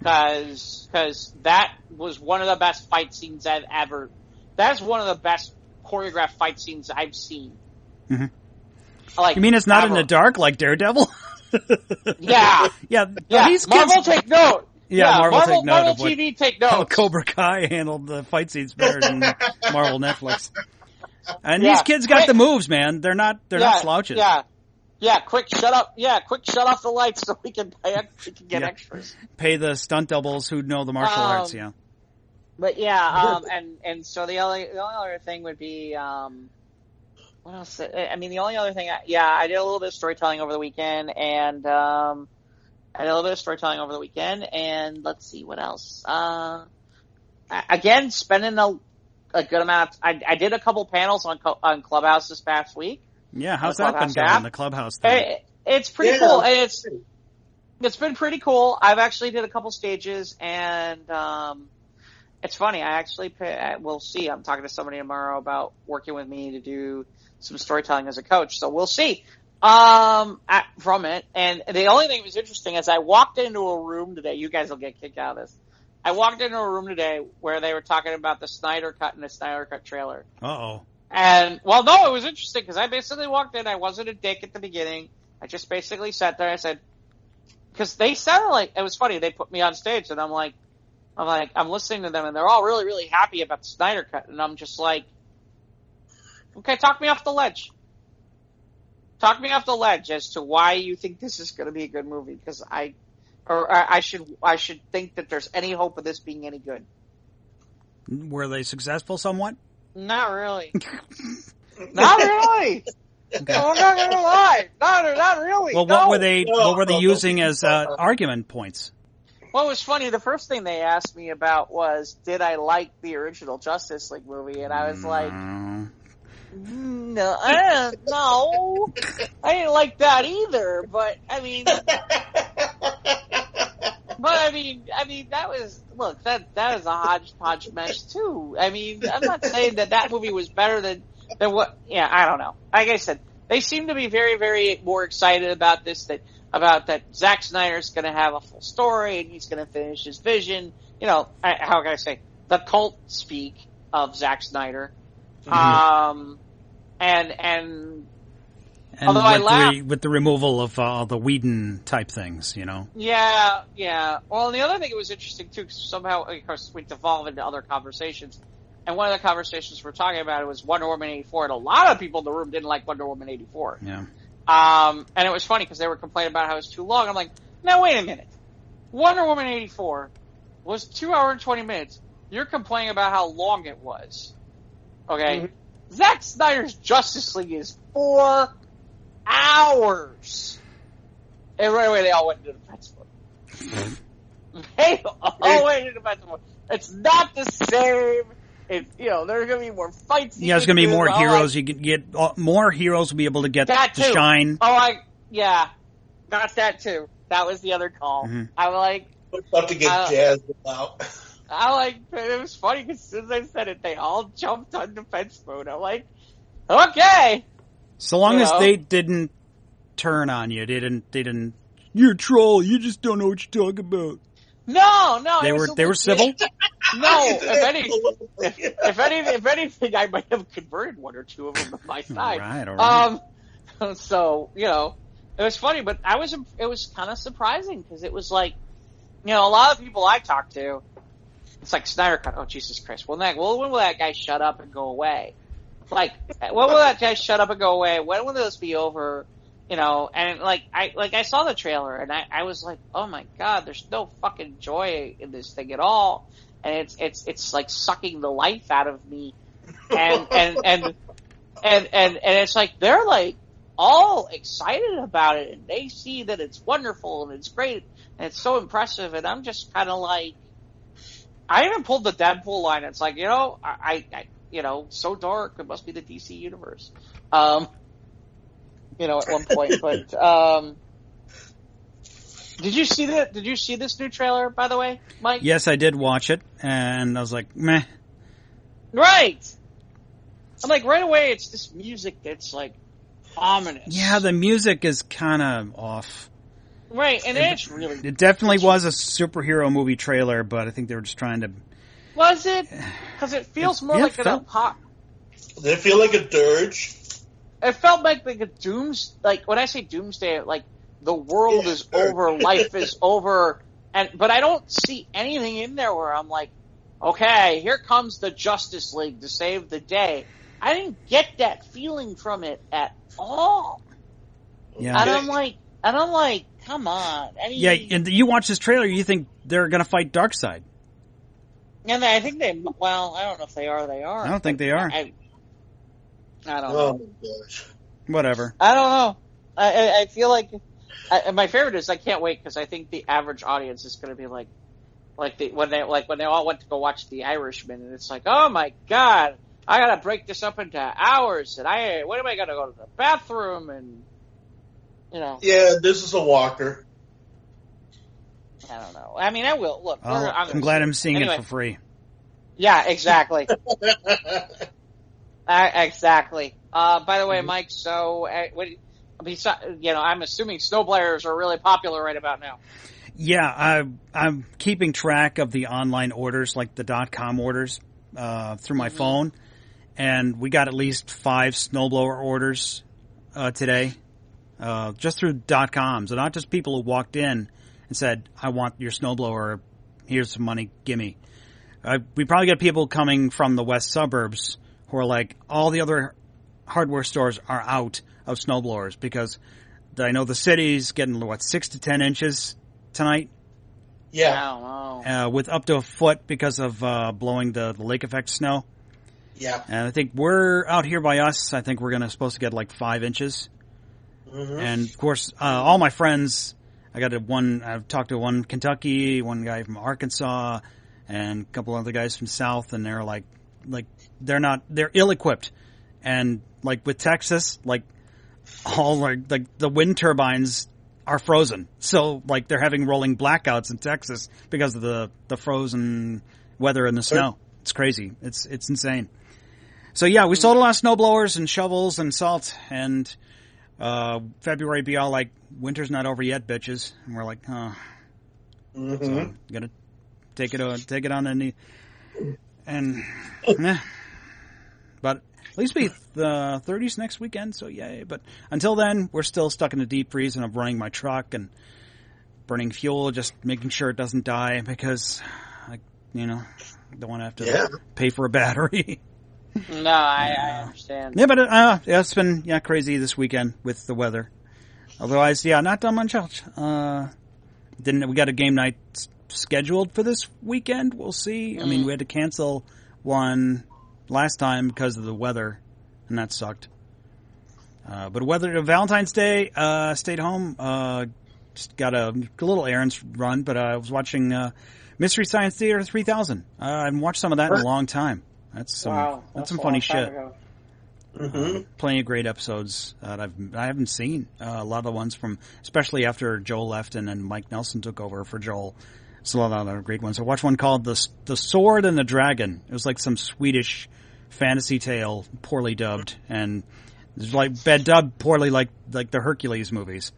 Because that was one of the best fight scenes I've ever. That's one of the best choreographed fight scenes I've seen. Mm-hmm. Like, you mean it's not in the dark like Daredevil? Yeah. These kids, Marvel, take note. Marvel take note of what, TV take notes. how Cobra Kai handled the fight scenes better than Marvel Netflix. And these kids got the moves, man. They're not slouches. Quick shut up. Yeah, quick shut off the lights so we can get extras. Pay the stunt doubles who know the martial arts, yeah. But and so the only other thing would be what else? I mean, the only other thing, I did a little bit of storytelling over the weekend, and let's see what else. Again, spending a good amount. I did a couple panels on Clubhouse this past week. Yeah, how's that been going? The Clubhouse thing. It's pretty cool. It's been pretty cool. I've actually did a couple stages, and it's funny. We'll see. I'm talking to somebody tomorrow about working with me to do some storytelling as a coach. So we'll see from it. And the only thing that was interesting is I walked into a room today. You guys will get kicked out of this. I walked into a room today where they were talking about the Snyder Cut and the Snyder Cut trailer. Uh-oh. And, well, no, it was interesting because I basically walked in. I wasn't a dick at the beginning. I just basically sat there. I said, because they sounded like, it was funny. They put me on stage and I'm listening to them and they're all really, really happy about the Snyder Cut. And I'm just like, okay, talk me off the ledge. Talk me off the ledge as to why you think this is going to be a good movie. Because I should think that there's any hope of this being any good. Were they successful somewhat? Not really. Not really. Okay. No, I'm not gonna lie. Not really. Well, what were they using as argument points? Well, it was funny. The first thing they asked me about was, did I like the original Justice League movie? And I was like, no, I didn't like that either. But I mean, that was, look, that is a hodgepodge mess too. I mean, I'm not saying that movie was better than what, I don't know. Like I said, they seem to be very, very more excited about this, about that Zack Snyder's gonna have a full story and he's gonna finish his vision. You know, how can I say, the cult speak of Zack Snyder. Mm-hmm. And although with the removal of all the Whedon type things, you know. Yeah. Well, and the other thing that was interesting too, because somehow, of course, we devolve into other conversations. And one of the conversations we're talking about was Wonder Woman 84, and a lot of people in the room didn't like Wonder Woman 84. Yeah. And it was funny because they were complaining about how it was too long. I'm like, now wait a minute. Wonder Woman 84 was 2 hours and 20 minutes. You're complaining about how long it was. Okay? Mm-hmm. Zack Snyder's Justice League is 4 hours. And right away they all went into defense mode. They all went into defense mode. It's not the same. It's, there's going to be more fights. Yeah, there's going to be more heroes. You can get more heroes will be able to get to shine. Not that too. That was the other call. Mm-hmm. I'm like, about to get jazzed about. It was funny because as soon as I said it, they all jumped on defense mode. I'm like, okay. So long as they didn't turn on you, they didn't. You're a troll. You just don't know what you're talking about. No. They were civil. No, if anything, I might have converted one or two of them to my side. All right. So it was funny, but it was kind of surprising because it was like, a lot of people I talk to, it's like Snyder Cut. Oh Jesus Christ! When will that guy shut up and go away? Like, when will that guy shut up and go away? When will this be over? And I saw the trailer and I was like, oh my God, there's no fucking joy in this thing at all. And it's like sucking the life out of me. And it's like, they're like all excited about it and they see that it's wonderful and it's great and it's so impressive. And I'm just kind of like, I even pulled the Deadpool line. It's like, I so dark, it must be the DC universe. At one point, but, Did you see this new trailer, by the way, Mike? Yes, I did watch it, and I was like, meh. Right! I'm like, right away, it's this music that's, like, ominous. Yeah, the music is kind of off. Right, and it's really... It definitely was a superhero movie trailer, but I think they were just trying to... Was it? Because it feels more like a pop... Did it feel like a dirge? It felt like a when I say doomsday, like, the world is over, life is over, But I don't see anything in there where I'm like, okay, here comes the Justice League to save the day. I didn't get that feeling from it at all. Yeah. And I'm like, come on. Yeah, and you watch this trailer, you think they're going to fight Darkseid. And I think I don't know if they are. I don't think they are. I don't know. Oh, my gosh. Whatever. I don't know. I feel like my favorite is I can't wait because I think the average audience is going to be like when they all went to go watch The Irishman, and it's like, oh my god, I got to break this up into hours, and when am I going to go to the bathroom, and Yeah, this is a walker. I don't know. I mean, I will look. I'm glad I'm seeing it for free. Yeah, exactly. Exactly. By the way, Mike. So, I'm assuming snowblowers are really popular right about now. Yeah, I'm keeping track of the online orders, like the .com orders, through my phone, and we got at least 5 snowblower orders today, just through .com. So not just people who walked in and said, "I want your snowblower. Here's some money. Gimme." We probably get people coming from the west suburbs who are like, all the other hardware stores are out of snowblowers because I know the city's getting 6 to 10 inches tonight. Yeah. I don't know. With up to a foot because of blowing the lake effect snow. Yeah. And I think we're out here by us. I think we're supposed to get 5 inches. Mm-hmm. And of course, all my friends. I've talked to one Kentucky, one guy from Arkansas, and a couple other guys from South, and they're they're ill-equipped. And with Texas, all the wind turbines are frozen. So they're having rolling blackouts in Texas because of the frozen weather and the snow. It's crazy. It's insane. So yeah, we sold a lot of snowblowers and shovels and salt, and February be all winter's not over yet, bitches. And we're like, huh. Mm-hmm. So gotta take it on and but at least be the 30s next weekend, so yay. But until then, we're still stuck in the deep freeze, and I'm running my truck and burning fuel, just making sure it doesn't die because I don't want to have to pay for a battery. No, I understand. Yeah, but it's been crazy this weekend with the weather. Otherwise, not done much else. We got a game night scheduled for this weekend. We'll see. I mean, we had to cancel one last time because of the weather, and that sucked. But Valentine's Day, stayed home. Just got a little errands run, but I was watching Mystery Science Theater 3000. I haven't watched some of that in a long time. That's some funny shit. Mm-hmm. Plenty of great episodes that I haven't seen. A lot of the ones from, especially after Joel left and then Mike Nelson took over for Joel. It's a lot of other great ones. I watched one called The Sword and the Dragon. It was some Swedish fantasy tale, poorly dubbed, and it was bad dubbed poorly like the Hercules movies.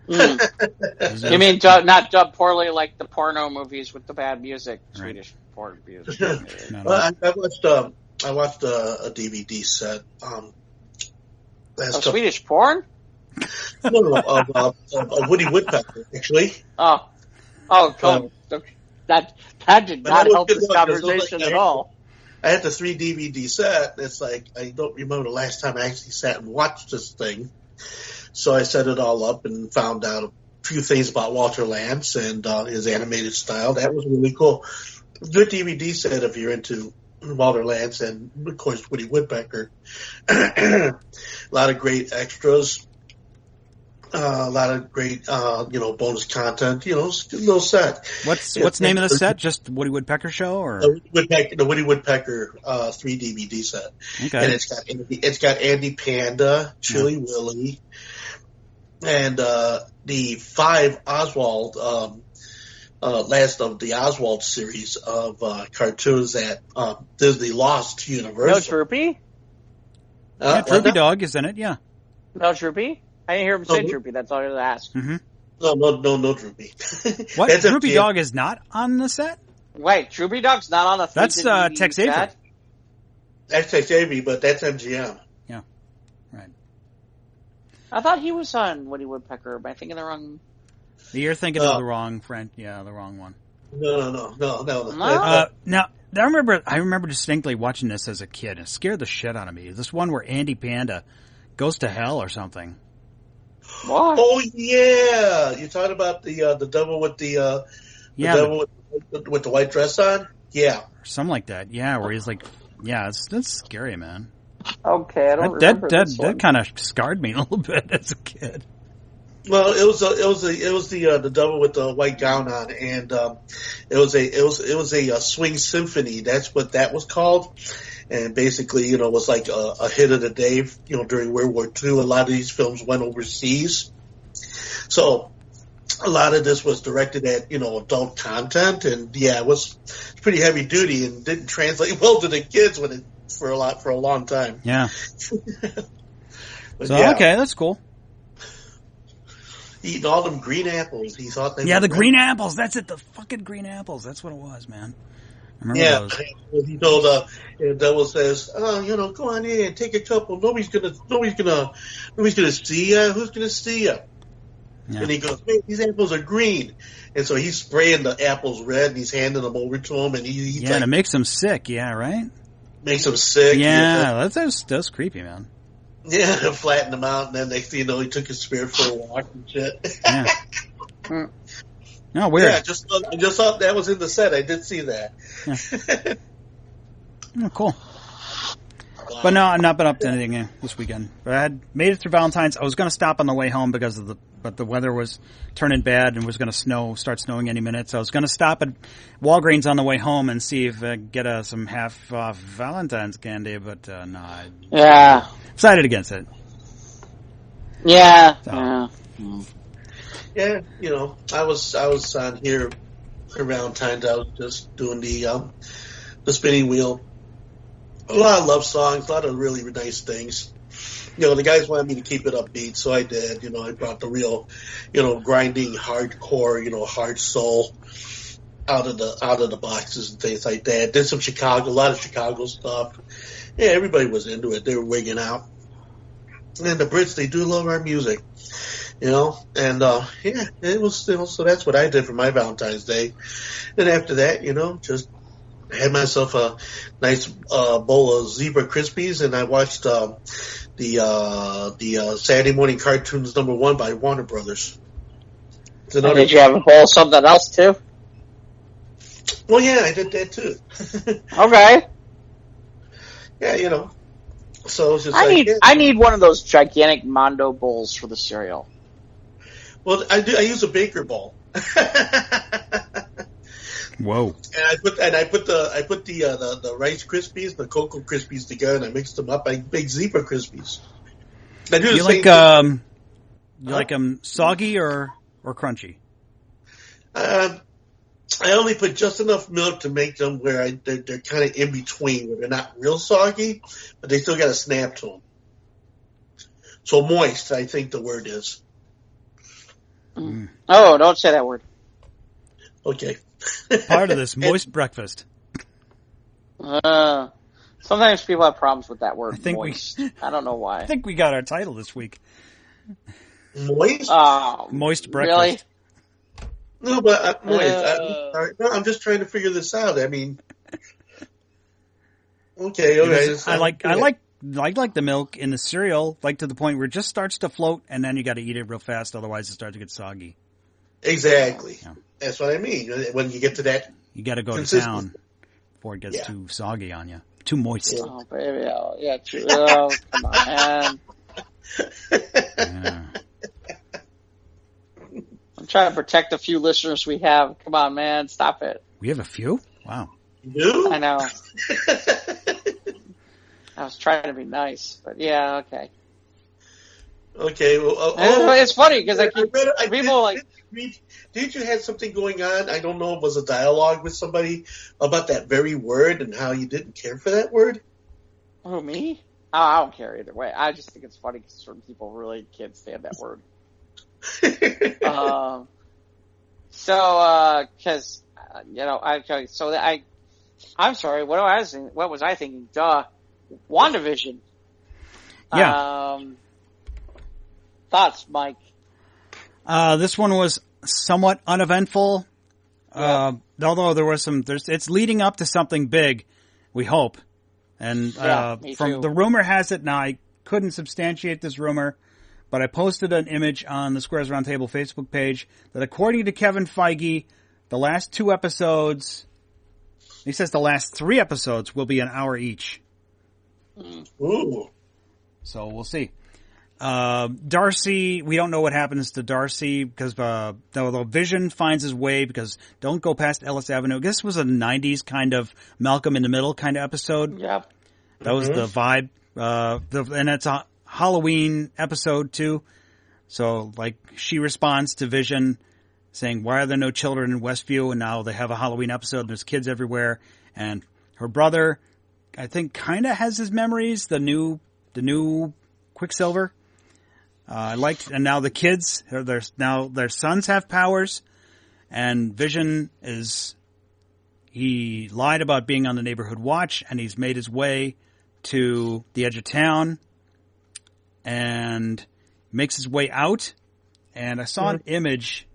Mm. You mean not dubbed poorly like the porno movies with the bad music, Swedish porn music? Well, I watched a DVD set. Swedish porn? No, of Woody Woodpecker, actually. Oh, cool. That did not help this conversation at all. I had the 3 DVD set. It's I don't remember the last time I actually sat and watched this thing. So I set it all up and found out a few things about Walter Lantz and his animated style. That was really cool. Good DVD set if you're into Walter Lantz and, of course, Woody Woodpecker. A lot of great extras. A lot of great, bonus content. Little set. What's the name of the set? Just Woody Woodpecker show, or the Woody Woodpecker 3 DVD set. Okay. And it's got Andy Panda, Chili Willy, and the 5 Oswald, last of the Oswald series of cartoons that Disney lost to Universal. No Droopy? Droopy Dog is in it. Yeah. No Droopy? I didn't hear him say Droopy. That's all I was asked. Mm-hmm. No Droopy. What? Droopy Dog is not on the set? Wait, Droopy Dog's not on the set? That's Tex Avery. That's Tex Avery, but that's MGM. Yeah. Right. I thought he was on Woody Woodpecker. Am I thinking the wrong... You're thinking of the wrong friend. Yeah, the wrong one. No. Now, I remember distinctly watching this as a kid. It scared the shit out of me. This one where Andy Panda goes to hell or something. What? Oh yeah, you talking about the devil with the devil with the white dress on? Yeah, or something like that. Yeah, where he's like, that's scary, man. Okay, I don't remember this one. That kind of scarred me a little bit as a kid. Well, it was the devil with the white gown on, and it was a swing symphony. That's what that was called, and basically, was like a hit of the day. During World War II, a lot of these films went overseas, so a lot of this was directed at adult content, and it was pretty heavy duty and didn't translate well to the kids for a long time. Yeah. So okay, that's cool. Eating all them green apples. He thought they the green apples. That's it. The fucking green apples. That's what it was, man. I remember those. He told the devil says, go on in, take a couple. Nobody's gonna see ya. Who's gonna see ya? Yeah. And he goes, man, these apples are green. And so he's spraying the apples red, and he's handing them over to him, and he's and it makes him sick. Yeah, right. Makes him sick. Yeah, that's creepy, man. Yeah, flattened him out, and then next thing you know, he took his spirit for a walk and shit. Yeah. No, weird. Yeah, I just thought that was in the set. I did see that. Yeah. Oh, cool. Wow. But no, I've not been up to anything this weekend. But I had made it through Valentine's. I was going to stop on the way home because of but the weather was turning bad and was going to start snowing any minute. So I was going to stop at Walgreens on the way home and see if I get some half off Valentine's candy. But no, I decided against it. Yeah. So. Yeah. I was on here around times. I was just doing the spinning wheel. A lot of love songs, a lot of really nice things. The guys wanted me to keep it upbeat, so I did. I brought the real, grinding, hardcore, hard soul out of the boxes and things like that. Did some a lot of Chicago stuff. Yeah, everybody was into it. They were wigging out. And the Brits, they do love our music, And it was so that's what I did for my Valentine's Day. And after that, just had myself a nice bowl of Zebra Krispies, and I watched the Saturday morning cartoons #1 by Warner Brothers. Did you have a bowl of something else too? Well, yeah, I did that too. Okay. Yeah, So it's just I need one of those gigantic Mondo bowls for the cereal. Well, I use a Baker bowl. Whoa! And I put the Rice Krispies, the Cocoa Krispies together, and I mixed them up. I make Zebra Krispies. I do the like soggy or crunchy? I only put just enough milk to make them where they're kind of in between, where they're not real soggy, but they still got a snap to them. So moist, I think the word is. Mm. Oh, don't say that word. Okay. Part of this moist breakfast. Sometimes people have problems with that word. Moist. I don't know why. I think we got our title this week. Moist. Moist breakfast. Really? No, but moist. I'm just trying to figure this out. I mean, okay, all right. I like the milk in the cereal, like to the point where it just starts to float, and then you got to eat it real fast, otherwise it starts to get soggy. Exactly. Yeah. That's what I mean. When you get to that, you got to go to town before it gets too soggy on you, too moist. Oh baby, true. Oh, come on, man. Yeah. I'm trying to protect the few listeners we have. Come on, man, stop it. We have a few? Wow. You? I know. I was trying to be nice, but yeah, okay. Okay, well, it's funny because did you have something going on? I don't know. It was a dialogue with somebody about that very word and how you didn't care for that word. Oh, me? Oh, I don't care either way. I just think it's funny because certain people really can't stand that word. I'm sorry. What was I thinking? Duh. WandaVision. Yeah. Thoughts, Mike? This one was somewhat uneventful. Although there was it's leading up to something big, we hope. And from the rumor has it, now I couldn't substantiate this rumor, but I posted an image on the Squares Roundtable Facebook page that according to Kevin Feige, the last 2 episodes, he says the last 3 episodes will be an hour each. Ooh. So we'll see. Darcy, we don't know what happens to Darcy because although Vision finds his way, because don't go past Ellis Avenue. This was a 90s kind of Malcolm in the Middle kind of episode. Yep. That was the vibe. And it's a Halloween episode too. So like she responds to Vision saying, "Why are there no children in Westview?" And now they have a Halloween episode. There's kids everywhere. And her brother, I think, kind of has his memories. The new Quicksilver. And now the kids, their sons have powers, and Vision he lied about being on the neighborhood watch, and he's made his way to the edge of town, and makes his way out, and I saw an image,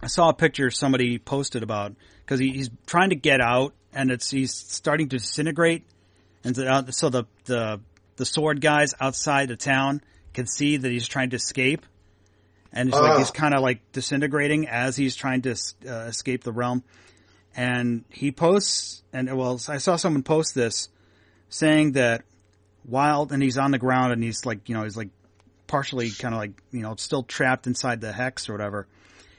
I saw a picture somebody posted about, because he's trying to get out, and he's starting to disintegrate, and so the sword guys outside the town can see that he's trying to escape. And he's kind of like disintegrating as he's trying to escape the realm. And he posts, I saw someone post this saying that and he's on the ground and he's like, he's like partially kind of like, still trapped inside the hex or whatever.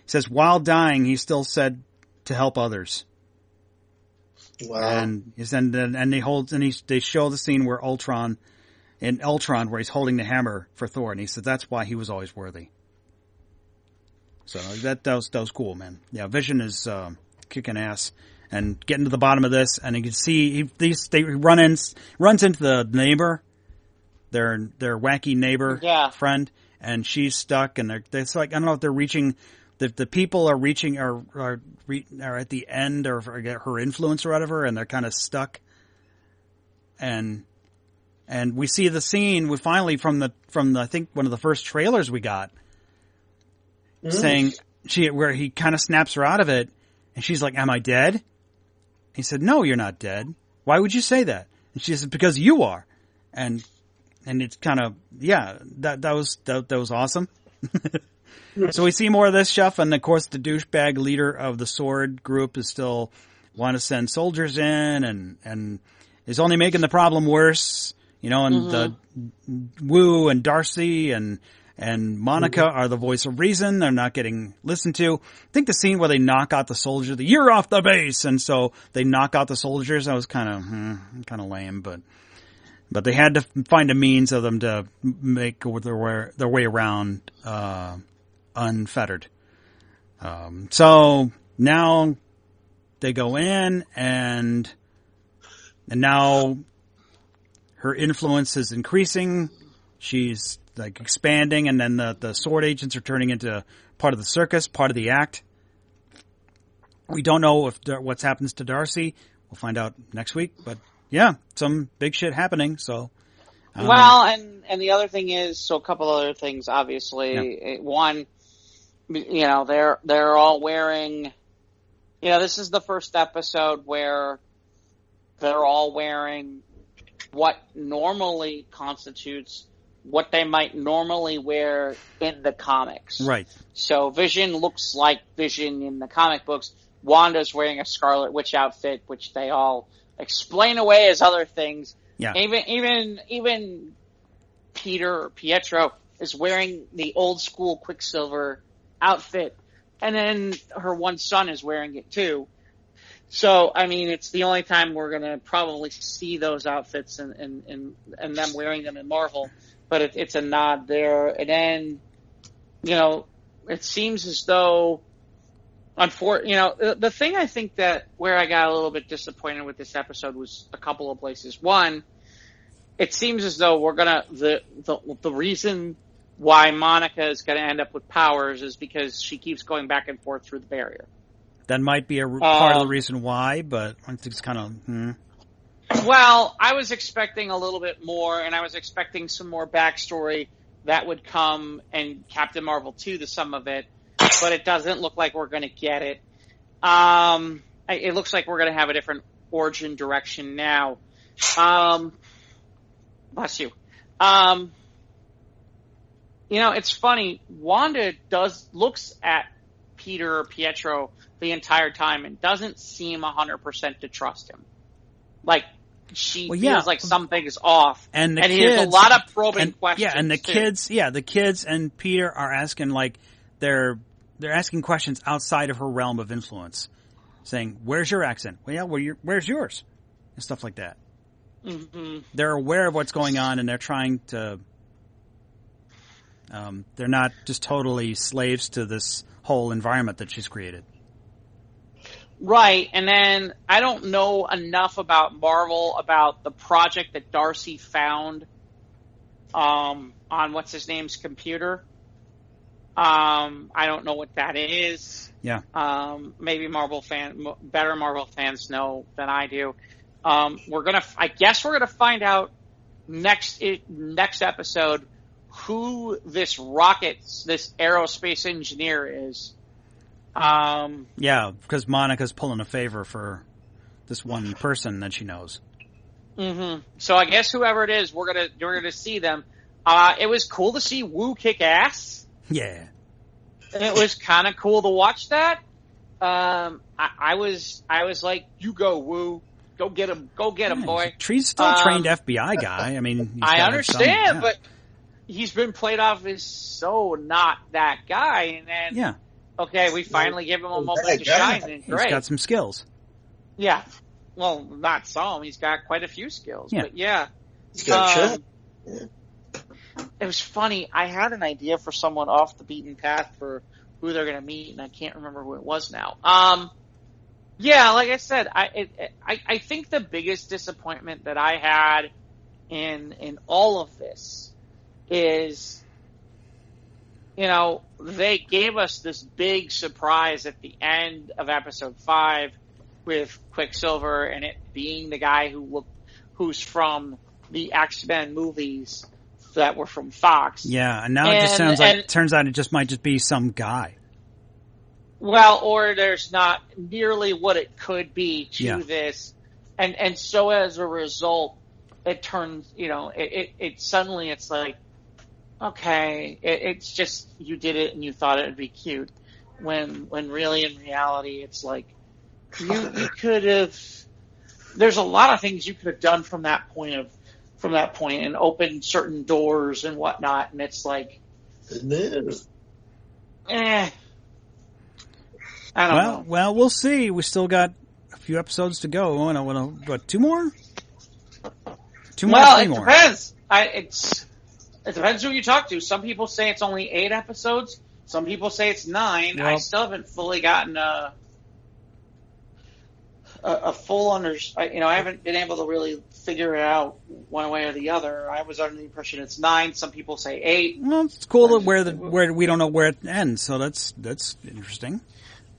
He says, while dying, he still said to help others. Wow. And they show the scene where Ultron, where he's holding the hammer for Thor, and he said that's why he was always worthy. So that was cool, man. Yeah, Vision is kicking ass and getting to the bottom of this, and you can see they runs into the neighbor, their wacky neighbor friend, and she's stuck, and it's like I don't know if they're reaching. The people are reaching are at the end or her influence or whatever, and they're kind of stuck, and we see the scene we finally from the I think one of the first trailers we got saying where he kind of snaps her out of it, and she's like, "Am I dead?" He said, "No, you're not dead. Why would you say that?" And she said, "Because you are." And it's kind of that was awesome. So we see more of this stuff, and of course the douchebag leader of the Sword group is still want to send soldiers in, and is only making the problem worse. And the Wu and Darcy and Monica are the voice of reason. They're not getting listened to. I think the scene where they knock out the soldier, you're off the base, and so they knock out the soldiers. That was kind of lame, but they had to find a means of them to make their way around unfettered. So now they go in, and now her influence is increasing. She's like expanding, and then the Sword agents are turning into part of the circus, part of the act. We don't know what happens to Darcy. We'll find out next week, but yeah, some big shit happening. So, and the other thing is, a couple other things. Obviously, one, they're all wearing. This is the first episode where they're all wearing what normally constitutes what they might normally wear in the comics. Right. So Vision looks like Vision in the comic books. Wanda's wearing a Scarlet Witch outfit, which they all explain away as other things. Yeah. Even Pietro is wearing the old school Quicksilver outfit, and then her one son is wearing it too. So, I mean, it's the only time we're going to probably see those outfits and them wearing them in Marvel. But it's a nod there. And then, it seems as though, the thing I think that where I got a little bit disappointed with this episode was a couple of places. One, it seems as though we're going to, the reason why Monica is going to end up with powers is because she keeps going back and forth through the barrier. That might be a part of the reason why, but I think it's kind of... Well, I was expecting a little bit more, and I was expecting some more backstory that would come, and Captain Marvel 2 to some of it. but it doesn't look like we're going to get it. It looks like we're going to have a different origin direction now. Bless you. It's funny. Wanda looks at Peter or Pietro the entire time and doesn't seem 100% to trust him. Like, she feels like something's off. And he has a lot of probing questions. Yeah, and the kids and Peter are asking, like, they're asking questions outside of her realm of influence. Saying, where's your accent? Well, yeah, where's yours? And stuff like that. Mm-hmm. They're aware of what's going on, and they're trying to... they're not just totally slaves to this whole environment that she's created. Right, and then I don't know enough about Marvel, about the project that Darcy found on what's-his-name's computer. I don't know what that is. Yeah. Maybe better Marvel fans know than I do. I guess we're gonna find out next episode who this aerospace engineer is. Yeah, because Monica's pulling a favor for this one person that she knows. Mm-hmm. So I guess whoever it is, we're gonna see them. It was cool to see Wu kick ass. Yeah. And it was kind of cool to watch that. I was like, you go, Wu. Go get him, boy. He's still a trained FBI guy. I mean, I understand, but he's been played off as so not that guy. And then, okay, we finally give him a moment to shine. And great. He's got some skills. Yeah. Well, not some. He's got quite a few skills. Yeah. But yeah. He's got It was funny. I had an idea for someone off the beaten path for who they're going to meet, and I can't remember who it was now. Yeah, like I said, I think the biggest disappointment that I had in all of this is, they gave us this big surprise at the end of episode 5 with Quicksilver, and it being the guy who's from the X-Men movies that were from Fox. Yeah, and now it just turns out it just might just be some guy. Well, or there's not nearly what it could be to this. And so as a result, it turns, it suddenly it's like, okay, it's just, you did it and you thought it would be cute. When really in reality, it's like, you could have, there's a lot of things you could have done from that point and opened certain doors and whatnot. And it's like, I don't know. Well, we'll see. We still got a few episodes to go. What, 2 more? 2 more? Well, it depends. It depends who you talk to. Some people say it's only 8 episodes. Some people say it's 9. Well, I still haven't fully gotten a full I haven't been able to really figure it out one way or the other. I was under the impression it's 9. Some people say 8. Well, it's cool where we don't know where it ends. So that's interesting.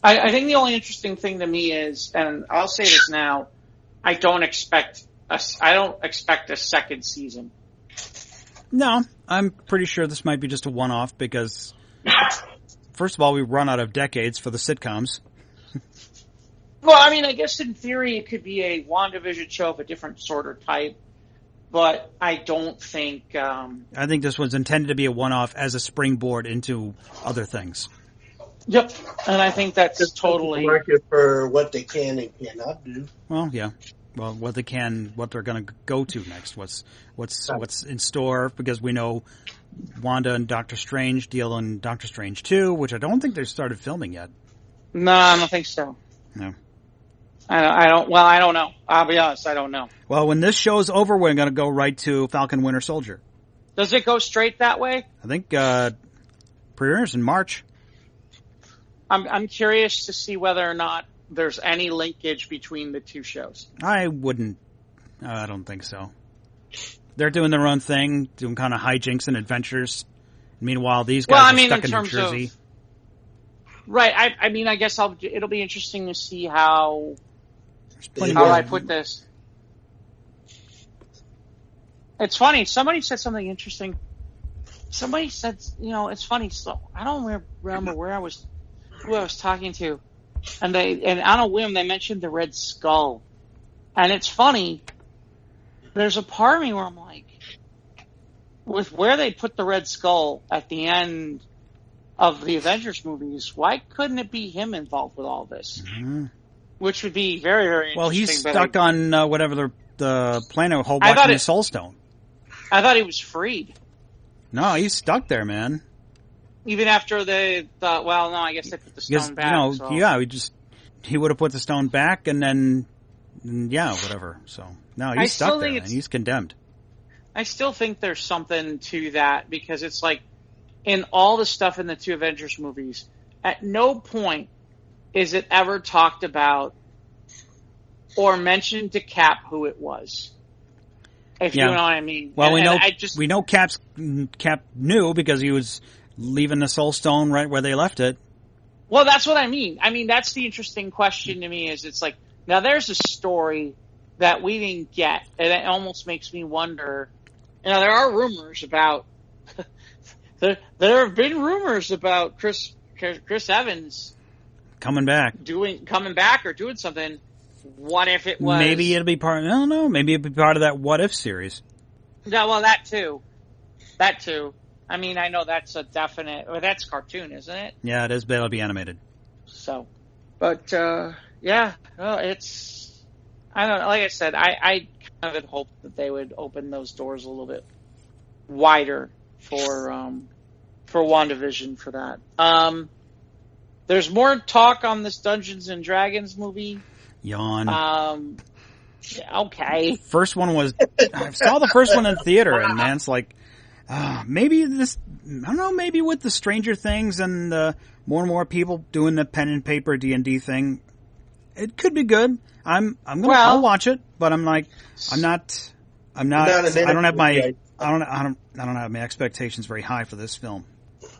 I think the only interesting thing to me is, and I'll say this now, I don't expect a second season. No, I'm pretty sure this might be just a one-off because, first of all, we run out of decades for the sitcoms. Well, I mean, I guess in theory it could be a WandaVision show of a different sort of type, but I don't think... I think this was intended to be a one-off as a springboard into other things. Yep, and I think that's totally... market for what they can and cannot do. Well, yeah. Well, what they're going to go to next, what's in store, because we know Wanda and Doctor Strange deal in Doctor Strange 2, which I don't think they've started filming yet. No, I don't think so. No. I don't know. I'll be honest, I don't know. Well, when this show's over, we're going to go right to Falcon Winter Soldier. Does it go straight that way? I think premieres in March. I'm curious to see whether or not there's any linkage between the two shows. I don't think so. They're doing their own thing, doing kind of hijinks and adventures. Meanwhile, these guys are stuck in New Jersey. Right. I guess it'll be interesting to see how I put this. It's funny. Somebody said something interesting. Somebody said, it's funny. So I don't remember where I was who I was talking to, and on a whim they mentioned the Red Skull, and it's funny. There's a part of me where I'm like, with where they put the Red Skull at the end of the Avengers movies, why couldn't it be him involved with all this? Mm-hmm. Which would be very, very interesting. Well, he's stuck on whatever the planet watching the Soul Stone. I thought he was freed. No, he's stuck there, man. Even after they thought, well, no, I guess they put the stone back. Yeah, he would have put the stone back, and then, whatever. So, no, he's stuck there, and he's condemned. I still think there's something to that, because it's like, in all the stuff in the two Avengers movies, at no point is it ever talked about or mentioned to Cap who it was. If you know what I mean. Well, we know Cap knew because he was leaving the Soul Stone right where they left it. Well, that's what I mean. I mean, that's the interesting question to me, is it's like, now there's a story that we didn't get, and it almost makes me wonder, there are rumors about, there have been rumors about Chris Evans coming back or doing something. What if it was? Maybe it'll be part. I don't know. Maybe it'll be part of that What If series. Yeah, well, that too. I mean, I know that's a definite. Well, that's cartoon, isn't it? Yeah, it is. But it'll be animated. So, but it's. I don't know. Like I said, I kind of had hoped that they would open those doors a little bit wider for WandaVision for that. There's more talk on this Dungeons and Dragons movie. Yawn. Okay. First one was, I saw the first one in theater, and man, it's like, maybe this, I don't know, maybe with the Stranger Things and more and more people doing the pen and paper D&D thing, it could be good. I'll watch it, but I'm like, I don't have my expectations very high for this film.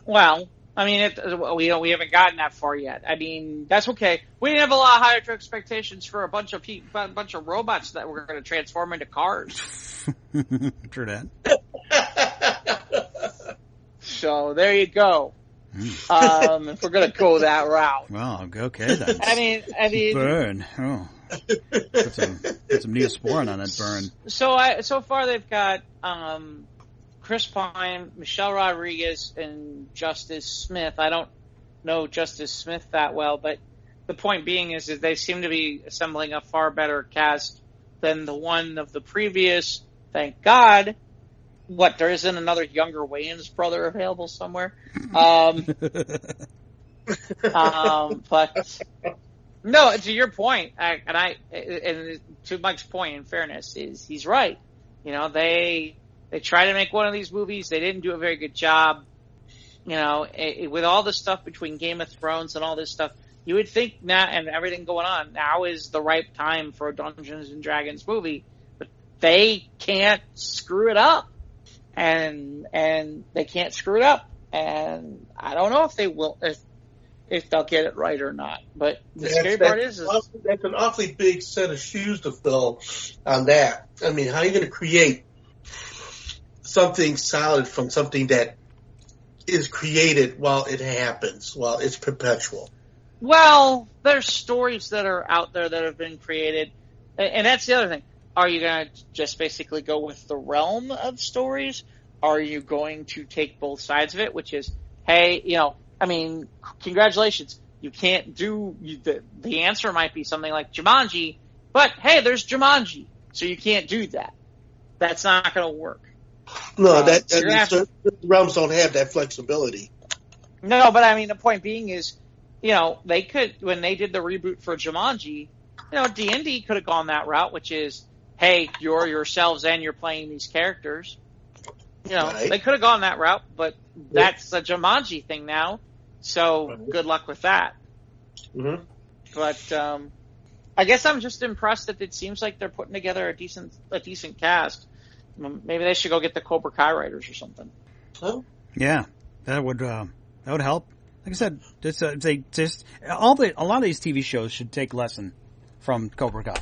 Well, I mean, we haven't gotten that far yet. I mean, that's okay. We didn't have a lot of higher expectations for a bunch of robots that were going to transform into cars. True that. So there you go. If we're going to go that route. Well, okay then. I mean, burn. Oh, put some Neosporin on that burn. So far they've got Chris Pine, Michelle Rodriguez, and Justice Smith. I don't know Justice Smith that well, but the point being is that they seem to be assembling a far better cast than the one of the previous. Thank God. What, there isn't another younger Wayans brother available somewhere? But no, to your point, and to Mike's point, in fairness, is he's right. They tried to make one of these movies. They didn't do a very good job. With all the stuff between Game of Thrones and all this stuff, you would think now, and everything going on, now is the right time for a Dungeons and Dragons movie. But they can't screw it up. And they can't screw it up. And I don't know if they will, if they'll get it right or not. But the scary part is that's an awfully big set of shoes to fill on that. I mean, how are you going to create something solid from something that is created while it happens, while it's perpetual? Well, there's stories that are out there that have been created, and that's the other thing. Are you going to just basically go with the realm of stories? Are you going to take both sides of it, which is, hey, congratulations, you can't do, the answer might be something like Jumanji, but hey, there's Jumanji, so you can't do that. That's not going to work. No, the realms don't have that flexibility. No, but I mean, the point being is, they could, when they did the reboot for Jumanji, D&D could have gone that route, which is, hey, you're yourselves and you're playing these characters. Right. They could have gone that route, but that's a Jumanji thing now, so good luck with that. Mm-hmm. But I guess I'm just impressed that it seems like they're putting together a decent cast. Maybe they should go get the Cobra Kai writers or something. Oh. Yeah, that would help. Like I said, a lot of these TV shows should take lesson from Cobra Kai.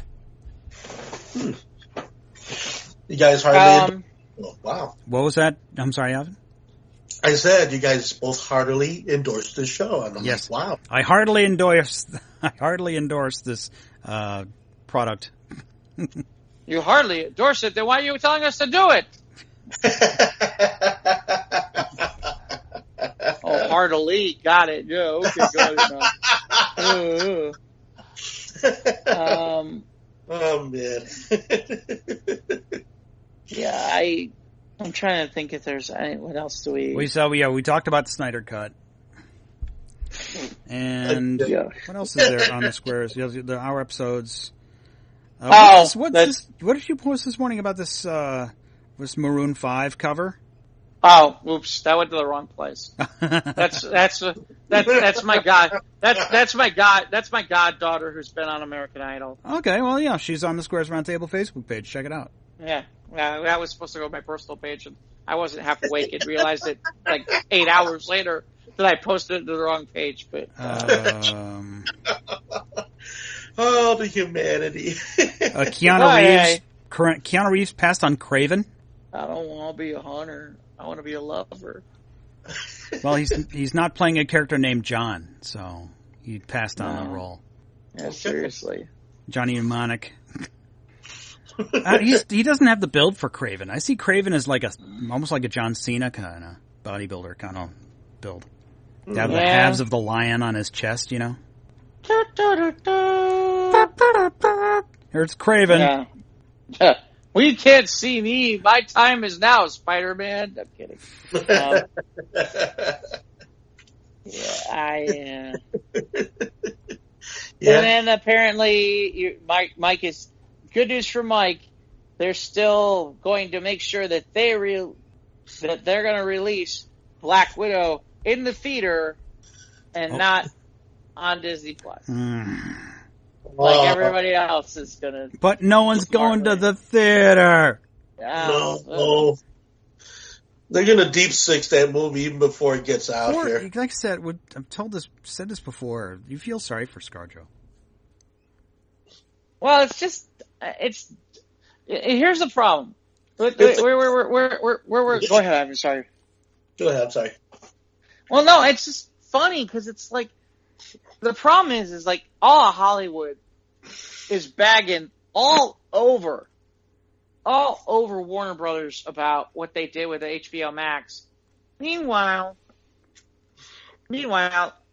You guys hardly. Oh, wow. What was that? I'm sorry, Alvin. I said you guys both heartily endorsed this show, and I'm yes. like, wow. I heartily endorse this product. You hardly endorse it, then why are you telling us to do it? Oh, heartily, got it. Yeah, okay, got it now. Oh man. Yeah, I'm trying to think if there's any. What else do we? We talked about the Snyder Cut, and what else is there on the squares? Our episodes. What did you post this morning about this Maroon 5 cover? Oh, oops! That went to the wrong place. That's my that's my goddaughter who's been on American Idol. Okay, well, yeah, she's on the Squares Roundtable Facebook page. Check it out. Yeah, that was supposed to go to my personal page, and I wasn't half awake and realized it like 8 hours later that I posted it to the wrong page. But oh, the humanity! Keanu Reeves passed on Craven. I don't want to be a hunter. I want to be a lover. Well, he's not playing a character named John, so he passed on the role. Yeah, seriously. Johnny Mnemonic. He doesn't have the build for Craven. I see Craven as almost like a John Cena kind of bodybuilder kind of build. To have the halves of the lion on his chest, you know. Here's Craven. Yeah. We can't see me. My time is now, Spider-Man. I'm kidding. And then apparently, Mike is good news for Mike. They're still going to make sure that they're going to release Black Widow in the theater and not on Disney Plus. Like everybody else is gonna. But no one's going to the theater. No. They're gonna deep six that movie even before it gets out here. Like I said, I've said this before. You feel sorry for ScarJo. Well, it's just here's the problem. We're go ahead. I'm sorry. Go ahead. I'm sorry. Well, no, it's just funny because it's like the problem is like all of Hollywood is bagging all over Warner Brothers about what they did with the HBO Max. Meanwhile,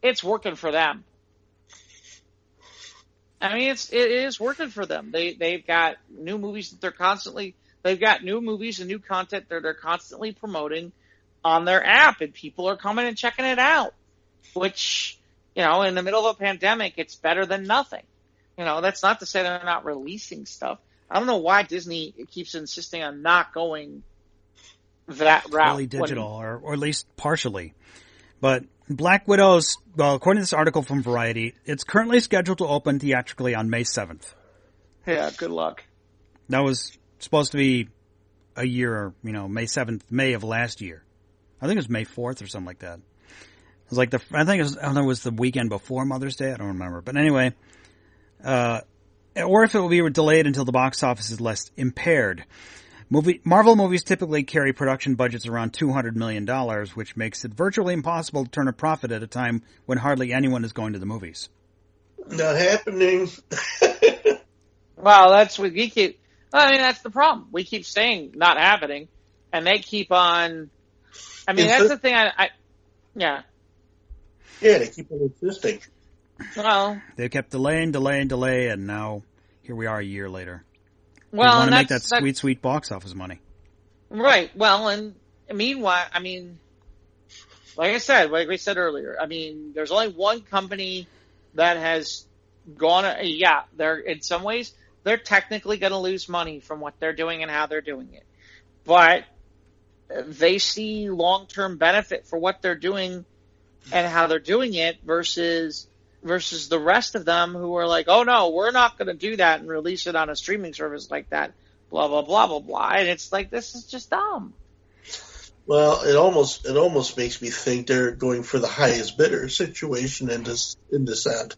it's working for them. I mean, it is working for them. They've got new movies that they've got new movies and new content that they're constantly promoting on their app, and people are coming and checking it out, which, you know, in the middle of a pandemic, it's better than nothing. You know, that's not to say they're not releasing stuff. I don't know why Disney keeps insisting on not going that route. Fully digital, or at least partially. But Black Widow's, well, according to this article from Variety, it's currently scheduled to open theatrically on May 7th. Yeah, good luck. That was supposed to be a year, May 7th, May of last year. I think it was May 4th or something like that. It was like it was the weekend before Mother's Day. I don't remember. But anyway, or if it will be delayed until the box office is less impaired. Marvel movies typically carry production budgets around $200 million, which makes it virtually impossible to turn a profit at a time when hardly anyone is going to the movies. Not happening. Well, that's what we keep. I mean, that's the problem. We keep saying not happening, and they keep on. I mean, that's the thing. Yeah. Yeah, they keep on insisting. Well, they kept delaying, and now here we are a year later. Well, they want to make that sweet box office money. Right. Well, and meanwhile, I mean, like we said earlier, I mean, there's only one company that has gone. Yeah, they're in some ways they're technically going to lose money from what they're doing and how they're doing it, but they see long-term benefit for what they're doing and how they're doing it versus the rest of them who are like, oh no, we're not going to do that and release it on a streaming service like that, blah, blah, blah, blah, blah. And it's like, this is just dumb. Well, it almost makes me think they're going for the highest bidder situation in this end.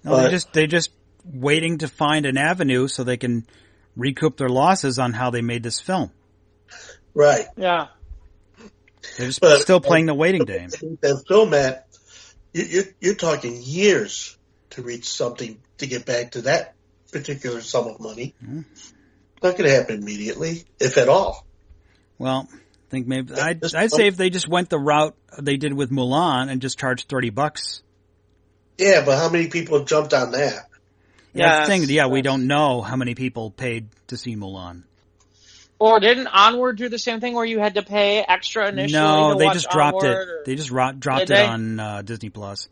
No, they're just waiting to find an avenue so they can recoup their losses on how they made this film. Right. Yeah. They're just still playing the waiting game. And so, Matt, you're talking years to reach something to get back to that particular sum of money. Mm-hmm. Not going to happen immediately, if at all. Well, I think maybe I'd say if they just went the route they did with Mulan and just charged $30. Yeah, but how many people jumped on that? Yeah, the thing. We don't know how many people paid to see Mulan. Or didn't Onward do the same thing where you had to pay extra initially? No, they watch just dropped Onward, it. They just dropped it on Disney Plus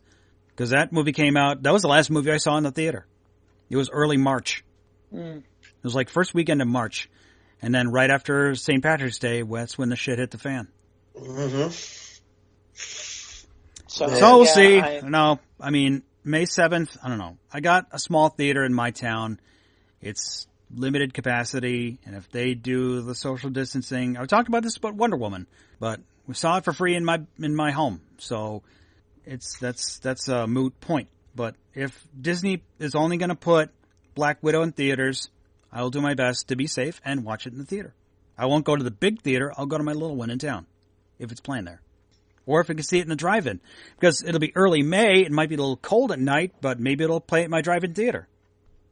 because that movie came out. That was the last movie I saw in the theater. It was early March. It was like first weekend of March, and then right after St. Patrick's Day, that's when the shit hit the fan. Mm-hmm. So we'll see. No, I mean May 7th. I don't know. I got a small theater in my town. It's limited capacity, and if they do the social distancing, I talked about this about Wonder Woman, but we saw it for free in my home, so that's a moot point. But if Disney is only going to put Black Widow in theaters, I will do my best to be safe and watch it in the theater. I won't go to the big theater. I'll go to my little one in town if it's playing there, or if I can see it in the drive-in, because it'll be early May. It might be a little cold at night, but maybe it'll play at my drive-in theater.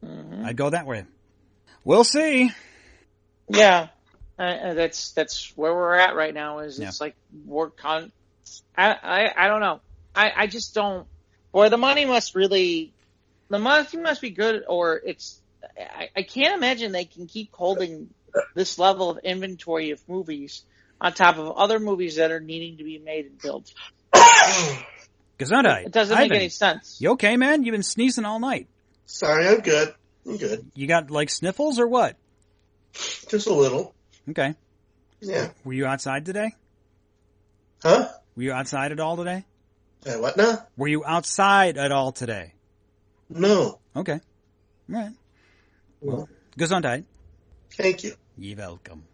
Mm-hmm. I'd go that way. We'll see. Yeah, that's where we're at right now. It's like I don't know. I just don't. Boy, the money must be good, or it's. I can't imagine they can keep holding this level of inventory of movies on top of other movies that are needing to be made and built. Gesundheit. It doesn't make any sense. You okay, man? You've been sneezing all night. Sorry, I'm good. I'm good. You got, like, sniffles or what? Just a little. Okay. Yeah. Were you outside today? Huh? Were you outside at all today? What now? Were you outside at all today? No. Okay. All right. Well, Gesundheit. Thank you. You're welcome.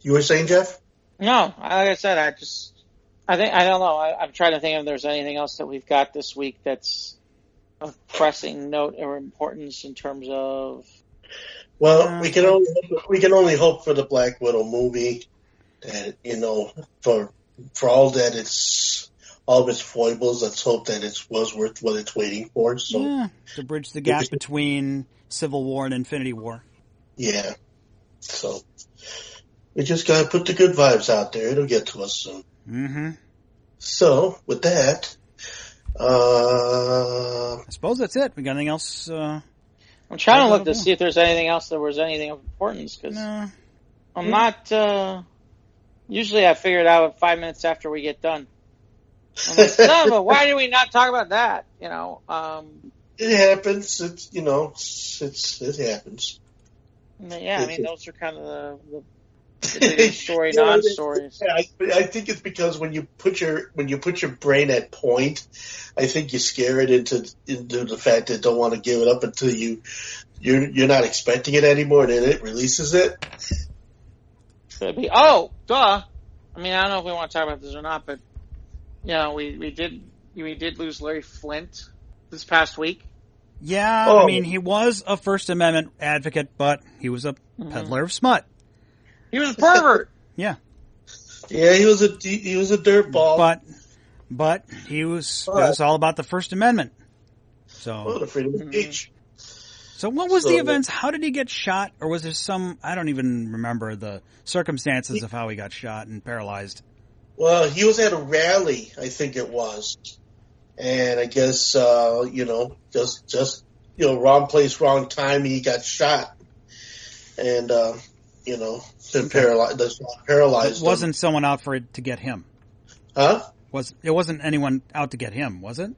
You were saying, Jeff? No, like I said, I don't know. I'm trying to think if there's anything else that we've got this week that's of pressing note or importance in terms of. Well, we can only hope for the Black Widow movie that for all that all of its foibles. Let's hope that it was worth what it's waiting for. So to bridge the gap between Civil War and Infinity War. Yeah. So we just gotta put the good vibes out there. It'll get to us soon. Mm-hmm. So with that. I suppose that's it. We got anything else? I'm trying to look to see if there's anything else that was anything of importance, because I'm not. Usually I figure it out 5 minutes after we get done. I'm like, no, but why do we not talk about that? It happens. It happens. Yeah, I mean, those are kind of the story, non-stories. Yeah, I think it's because when you put your brain at point, I think you scare it into the fact that don't want to give it up until you're not expecting it anymore, and then it releases it. Could be. Oh, duh. I mean, I don't know if we want to talk about this or not, but we did lose Larry Flint this past week. Yeah, I mean, he was a First Amendment advocate, but he was a peddler of smut. He was a pervert. Yeah. Yeah, he was a dirtball. But it was all about the First Amendment. So the freedom of speech. So what was the events? How did he get shot? Or was there I don't even remember the circumstances of how he got shot and paralyzed. Well, he was at a rally, I think it was. And I guess, just wrong place, wrong time, he got shot. And, paralyzed. It wasn't someone out for it to get him. Huh? It wasn't anyone out to get him, was it?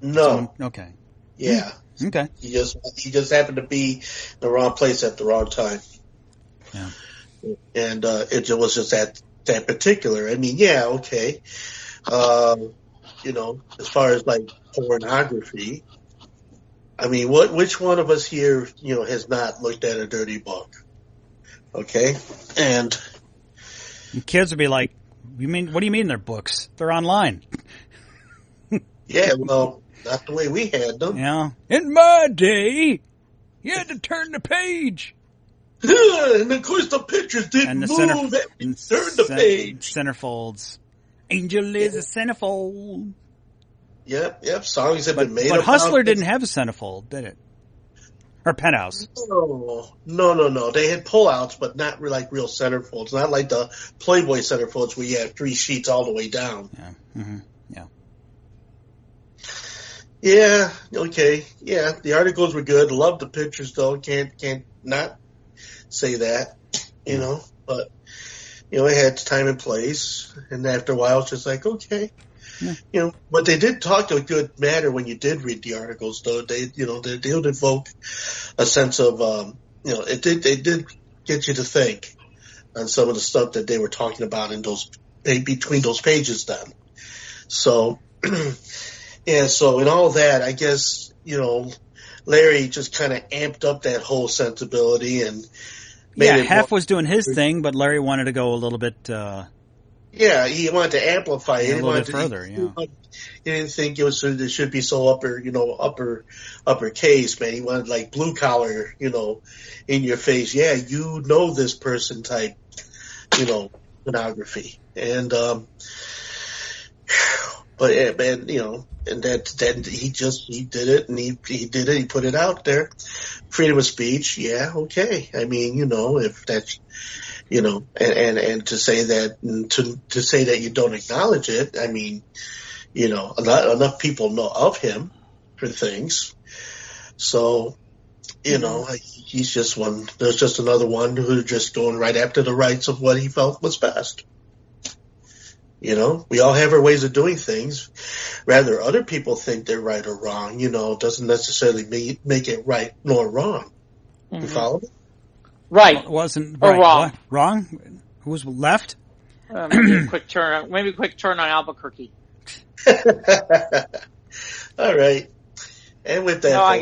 No. Okay. Yeah. Okay. He just happened to be in the wrong place at the wrong time. Yeah. And it was just that particular. I mean, yeah, okay. As far as like pornography, I mean, which one of us here, has not looked at a dirty book? Okay, and kids would be like, what do you mean they're books? They're online. Yeah, well, not the way we had them. Yeah. In my day, you had to turn the page. And of course the pictures didn't move during the page. Centerfolds. Angel is a centerfold. Yep. Songs have been made. But Hustler didn't have a centerfold, did it? Or Penthouse? No. They had pullouts, but not like real centerfolds. Not like the Playboy centerfolds where you have 3 sheets all the way down. Yeah. Mm-hmm. Yeah. Yeah. Okay. Yeah. The articles were good. Loved the pictures though. Can't not say that. But it had its time and place. And after a while, it's just like okay. Yeah. But they did talk a good matter when you did read the articles, though. They did evoke a sense of, they did get you to think on some of the stuff that they were talking about in between those pages then. So, so in all that, I guess, Larry just kind of amped up that whole sensibility and made Hef was doing his thing, but Larry wanted to go a little bit, yeah, he wanted to amplify it. A little bit further, He didn't think it should be so upper case, man. He wanted like blue collar, in your face. Yeah, this person type, pornography. And, and that he did it and he did it. He put it out there. Freedom of speech. Yeah. Okay. I mean, if that's, and to say that to say that you don't acknowledge it, I mean, enough people know of him for things. So, he's just one. There's just another one who's just going right after the rights of what he felt was best. We all have our ways of doing things. Rather, other people think they're right or wrong. Doesn't necessarily make it right nor wrong. Mm-hmm. You follow me? Right. Wasn't or right. wrong. What? Wrong? Who was left? Maybe a quick turn on Albuquerque. All right. And with that, no, I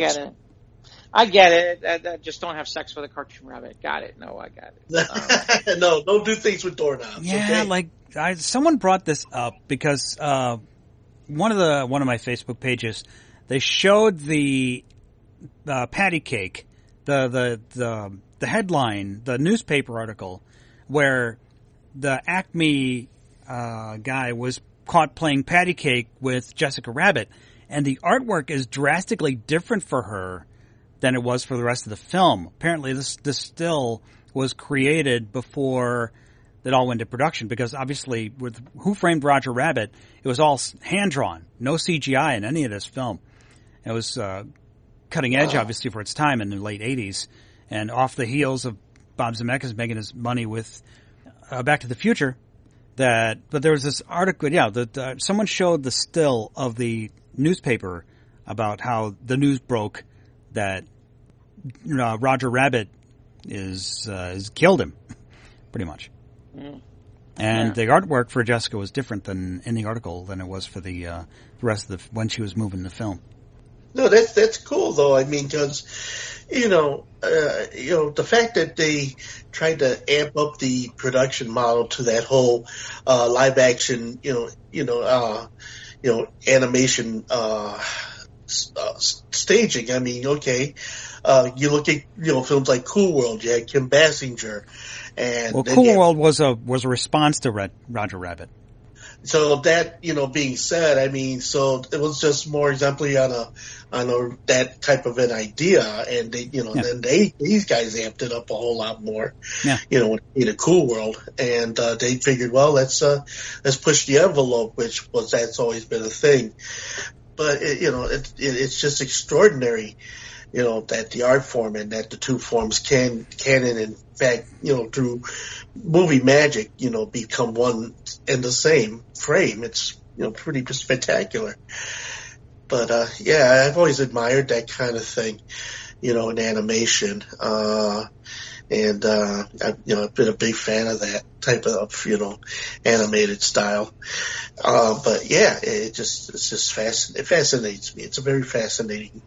get it. I just don't have sex with a cartoon rabbit. Got it. No, I got it. No, don't do things with doorknobs. Yeah, okay? Someone brought this up because one of my Facebook pages, they showed the patty cake, the headline, the newspaper article, where the Acme guy was caught playing patty cake with Jessica Rabbit, and the artwork is drastically different for her than it was for the rest of the film. Apparently, this still was created before it all went into production, because obviously with Who Framed Roger Rabbit, it was all hand-drawn, no CGI in any of this film. It was cutting edge, obviously, for its time in the late 80s, and off the heels of Bob Zemeckis making his money with Back to the Future. But there was this article, that someone showed the still of the newspaper about how the news broke that Roger Rabbit is killed him, pretty much. Mm. And the artwork for Jessica was different than in the article than it was for the rest of when she was moving the film. No, that's cool though. I mean, because the fact that they tried to amp up the production model to that whole live action, animation staging. I mean, okay, you look at films like Cool World. You had Kim Basinger, and Cool World was a response to Roger Rabbit. So that, being said, I mean, so it was just more exemplary on that type of an idea, and they, then these guys amped it up a whole lot more, in a Cool World, and they figured, well, let's push the envelope, that's always been a thing, but it's just extraordinary, that the art form and that the two forms can in fact, through movie magic, become one and the same frame. It's, pretty spectacular. But, I've always admired that kind of thing, in animation. I've been a big fan of that type of, animated style. But yeah, it just fascinates me. It's a very fascinating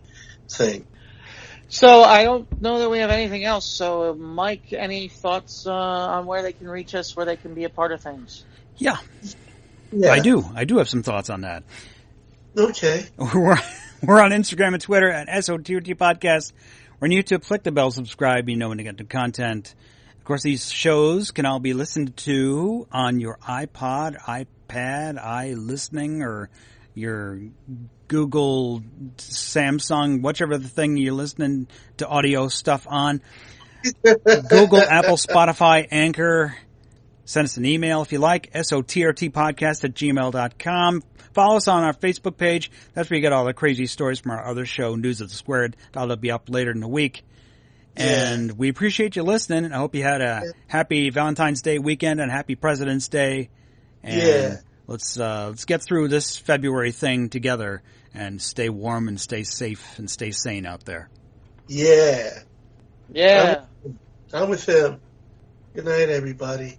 thing. So I don't know that we have anything else. So Mike, any thoughts on where they can reach us, where they can be a part of things? Yeah. I do have some thoughts on that. Okay. We're on Instagram and Twitter at SOTOT Podcast. We're on YouTube. Click the bell, subscribe. You know when to get the content. Of course, these shows can all be listened to on your iPod, iPad, iListening, or your Google, Samsung, whichever the thing you're listening to audio stuff on. Google, Apple, Spotify, Anchor. Send us an email if you like, sotrtpodcast@gmail.com. Follow us on our Facebook page. That's where you get all the crazy stories from our other show, News of the Squared. That'll be up later in the week. And we appreciate you listening. I hope you had a happy Valentine's Day weekend and happy President's Day. And let's get through this February thing together and stay warm and stay safe and stay sane out there. Yeah. Yeah. I'm with him. Good night, everybody.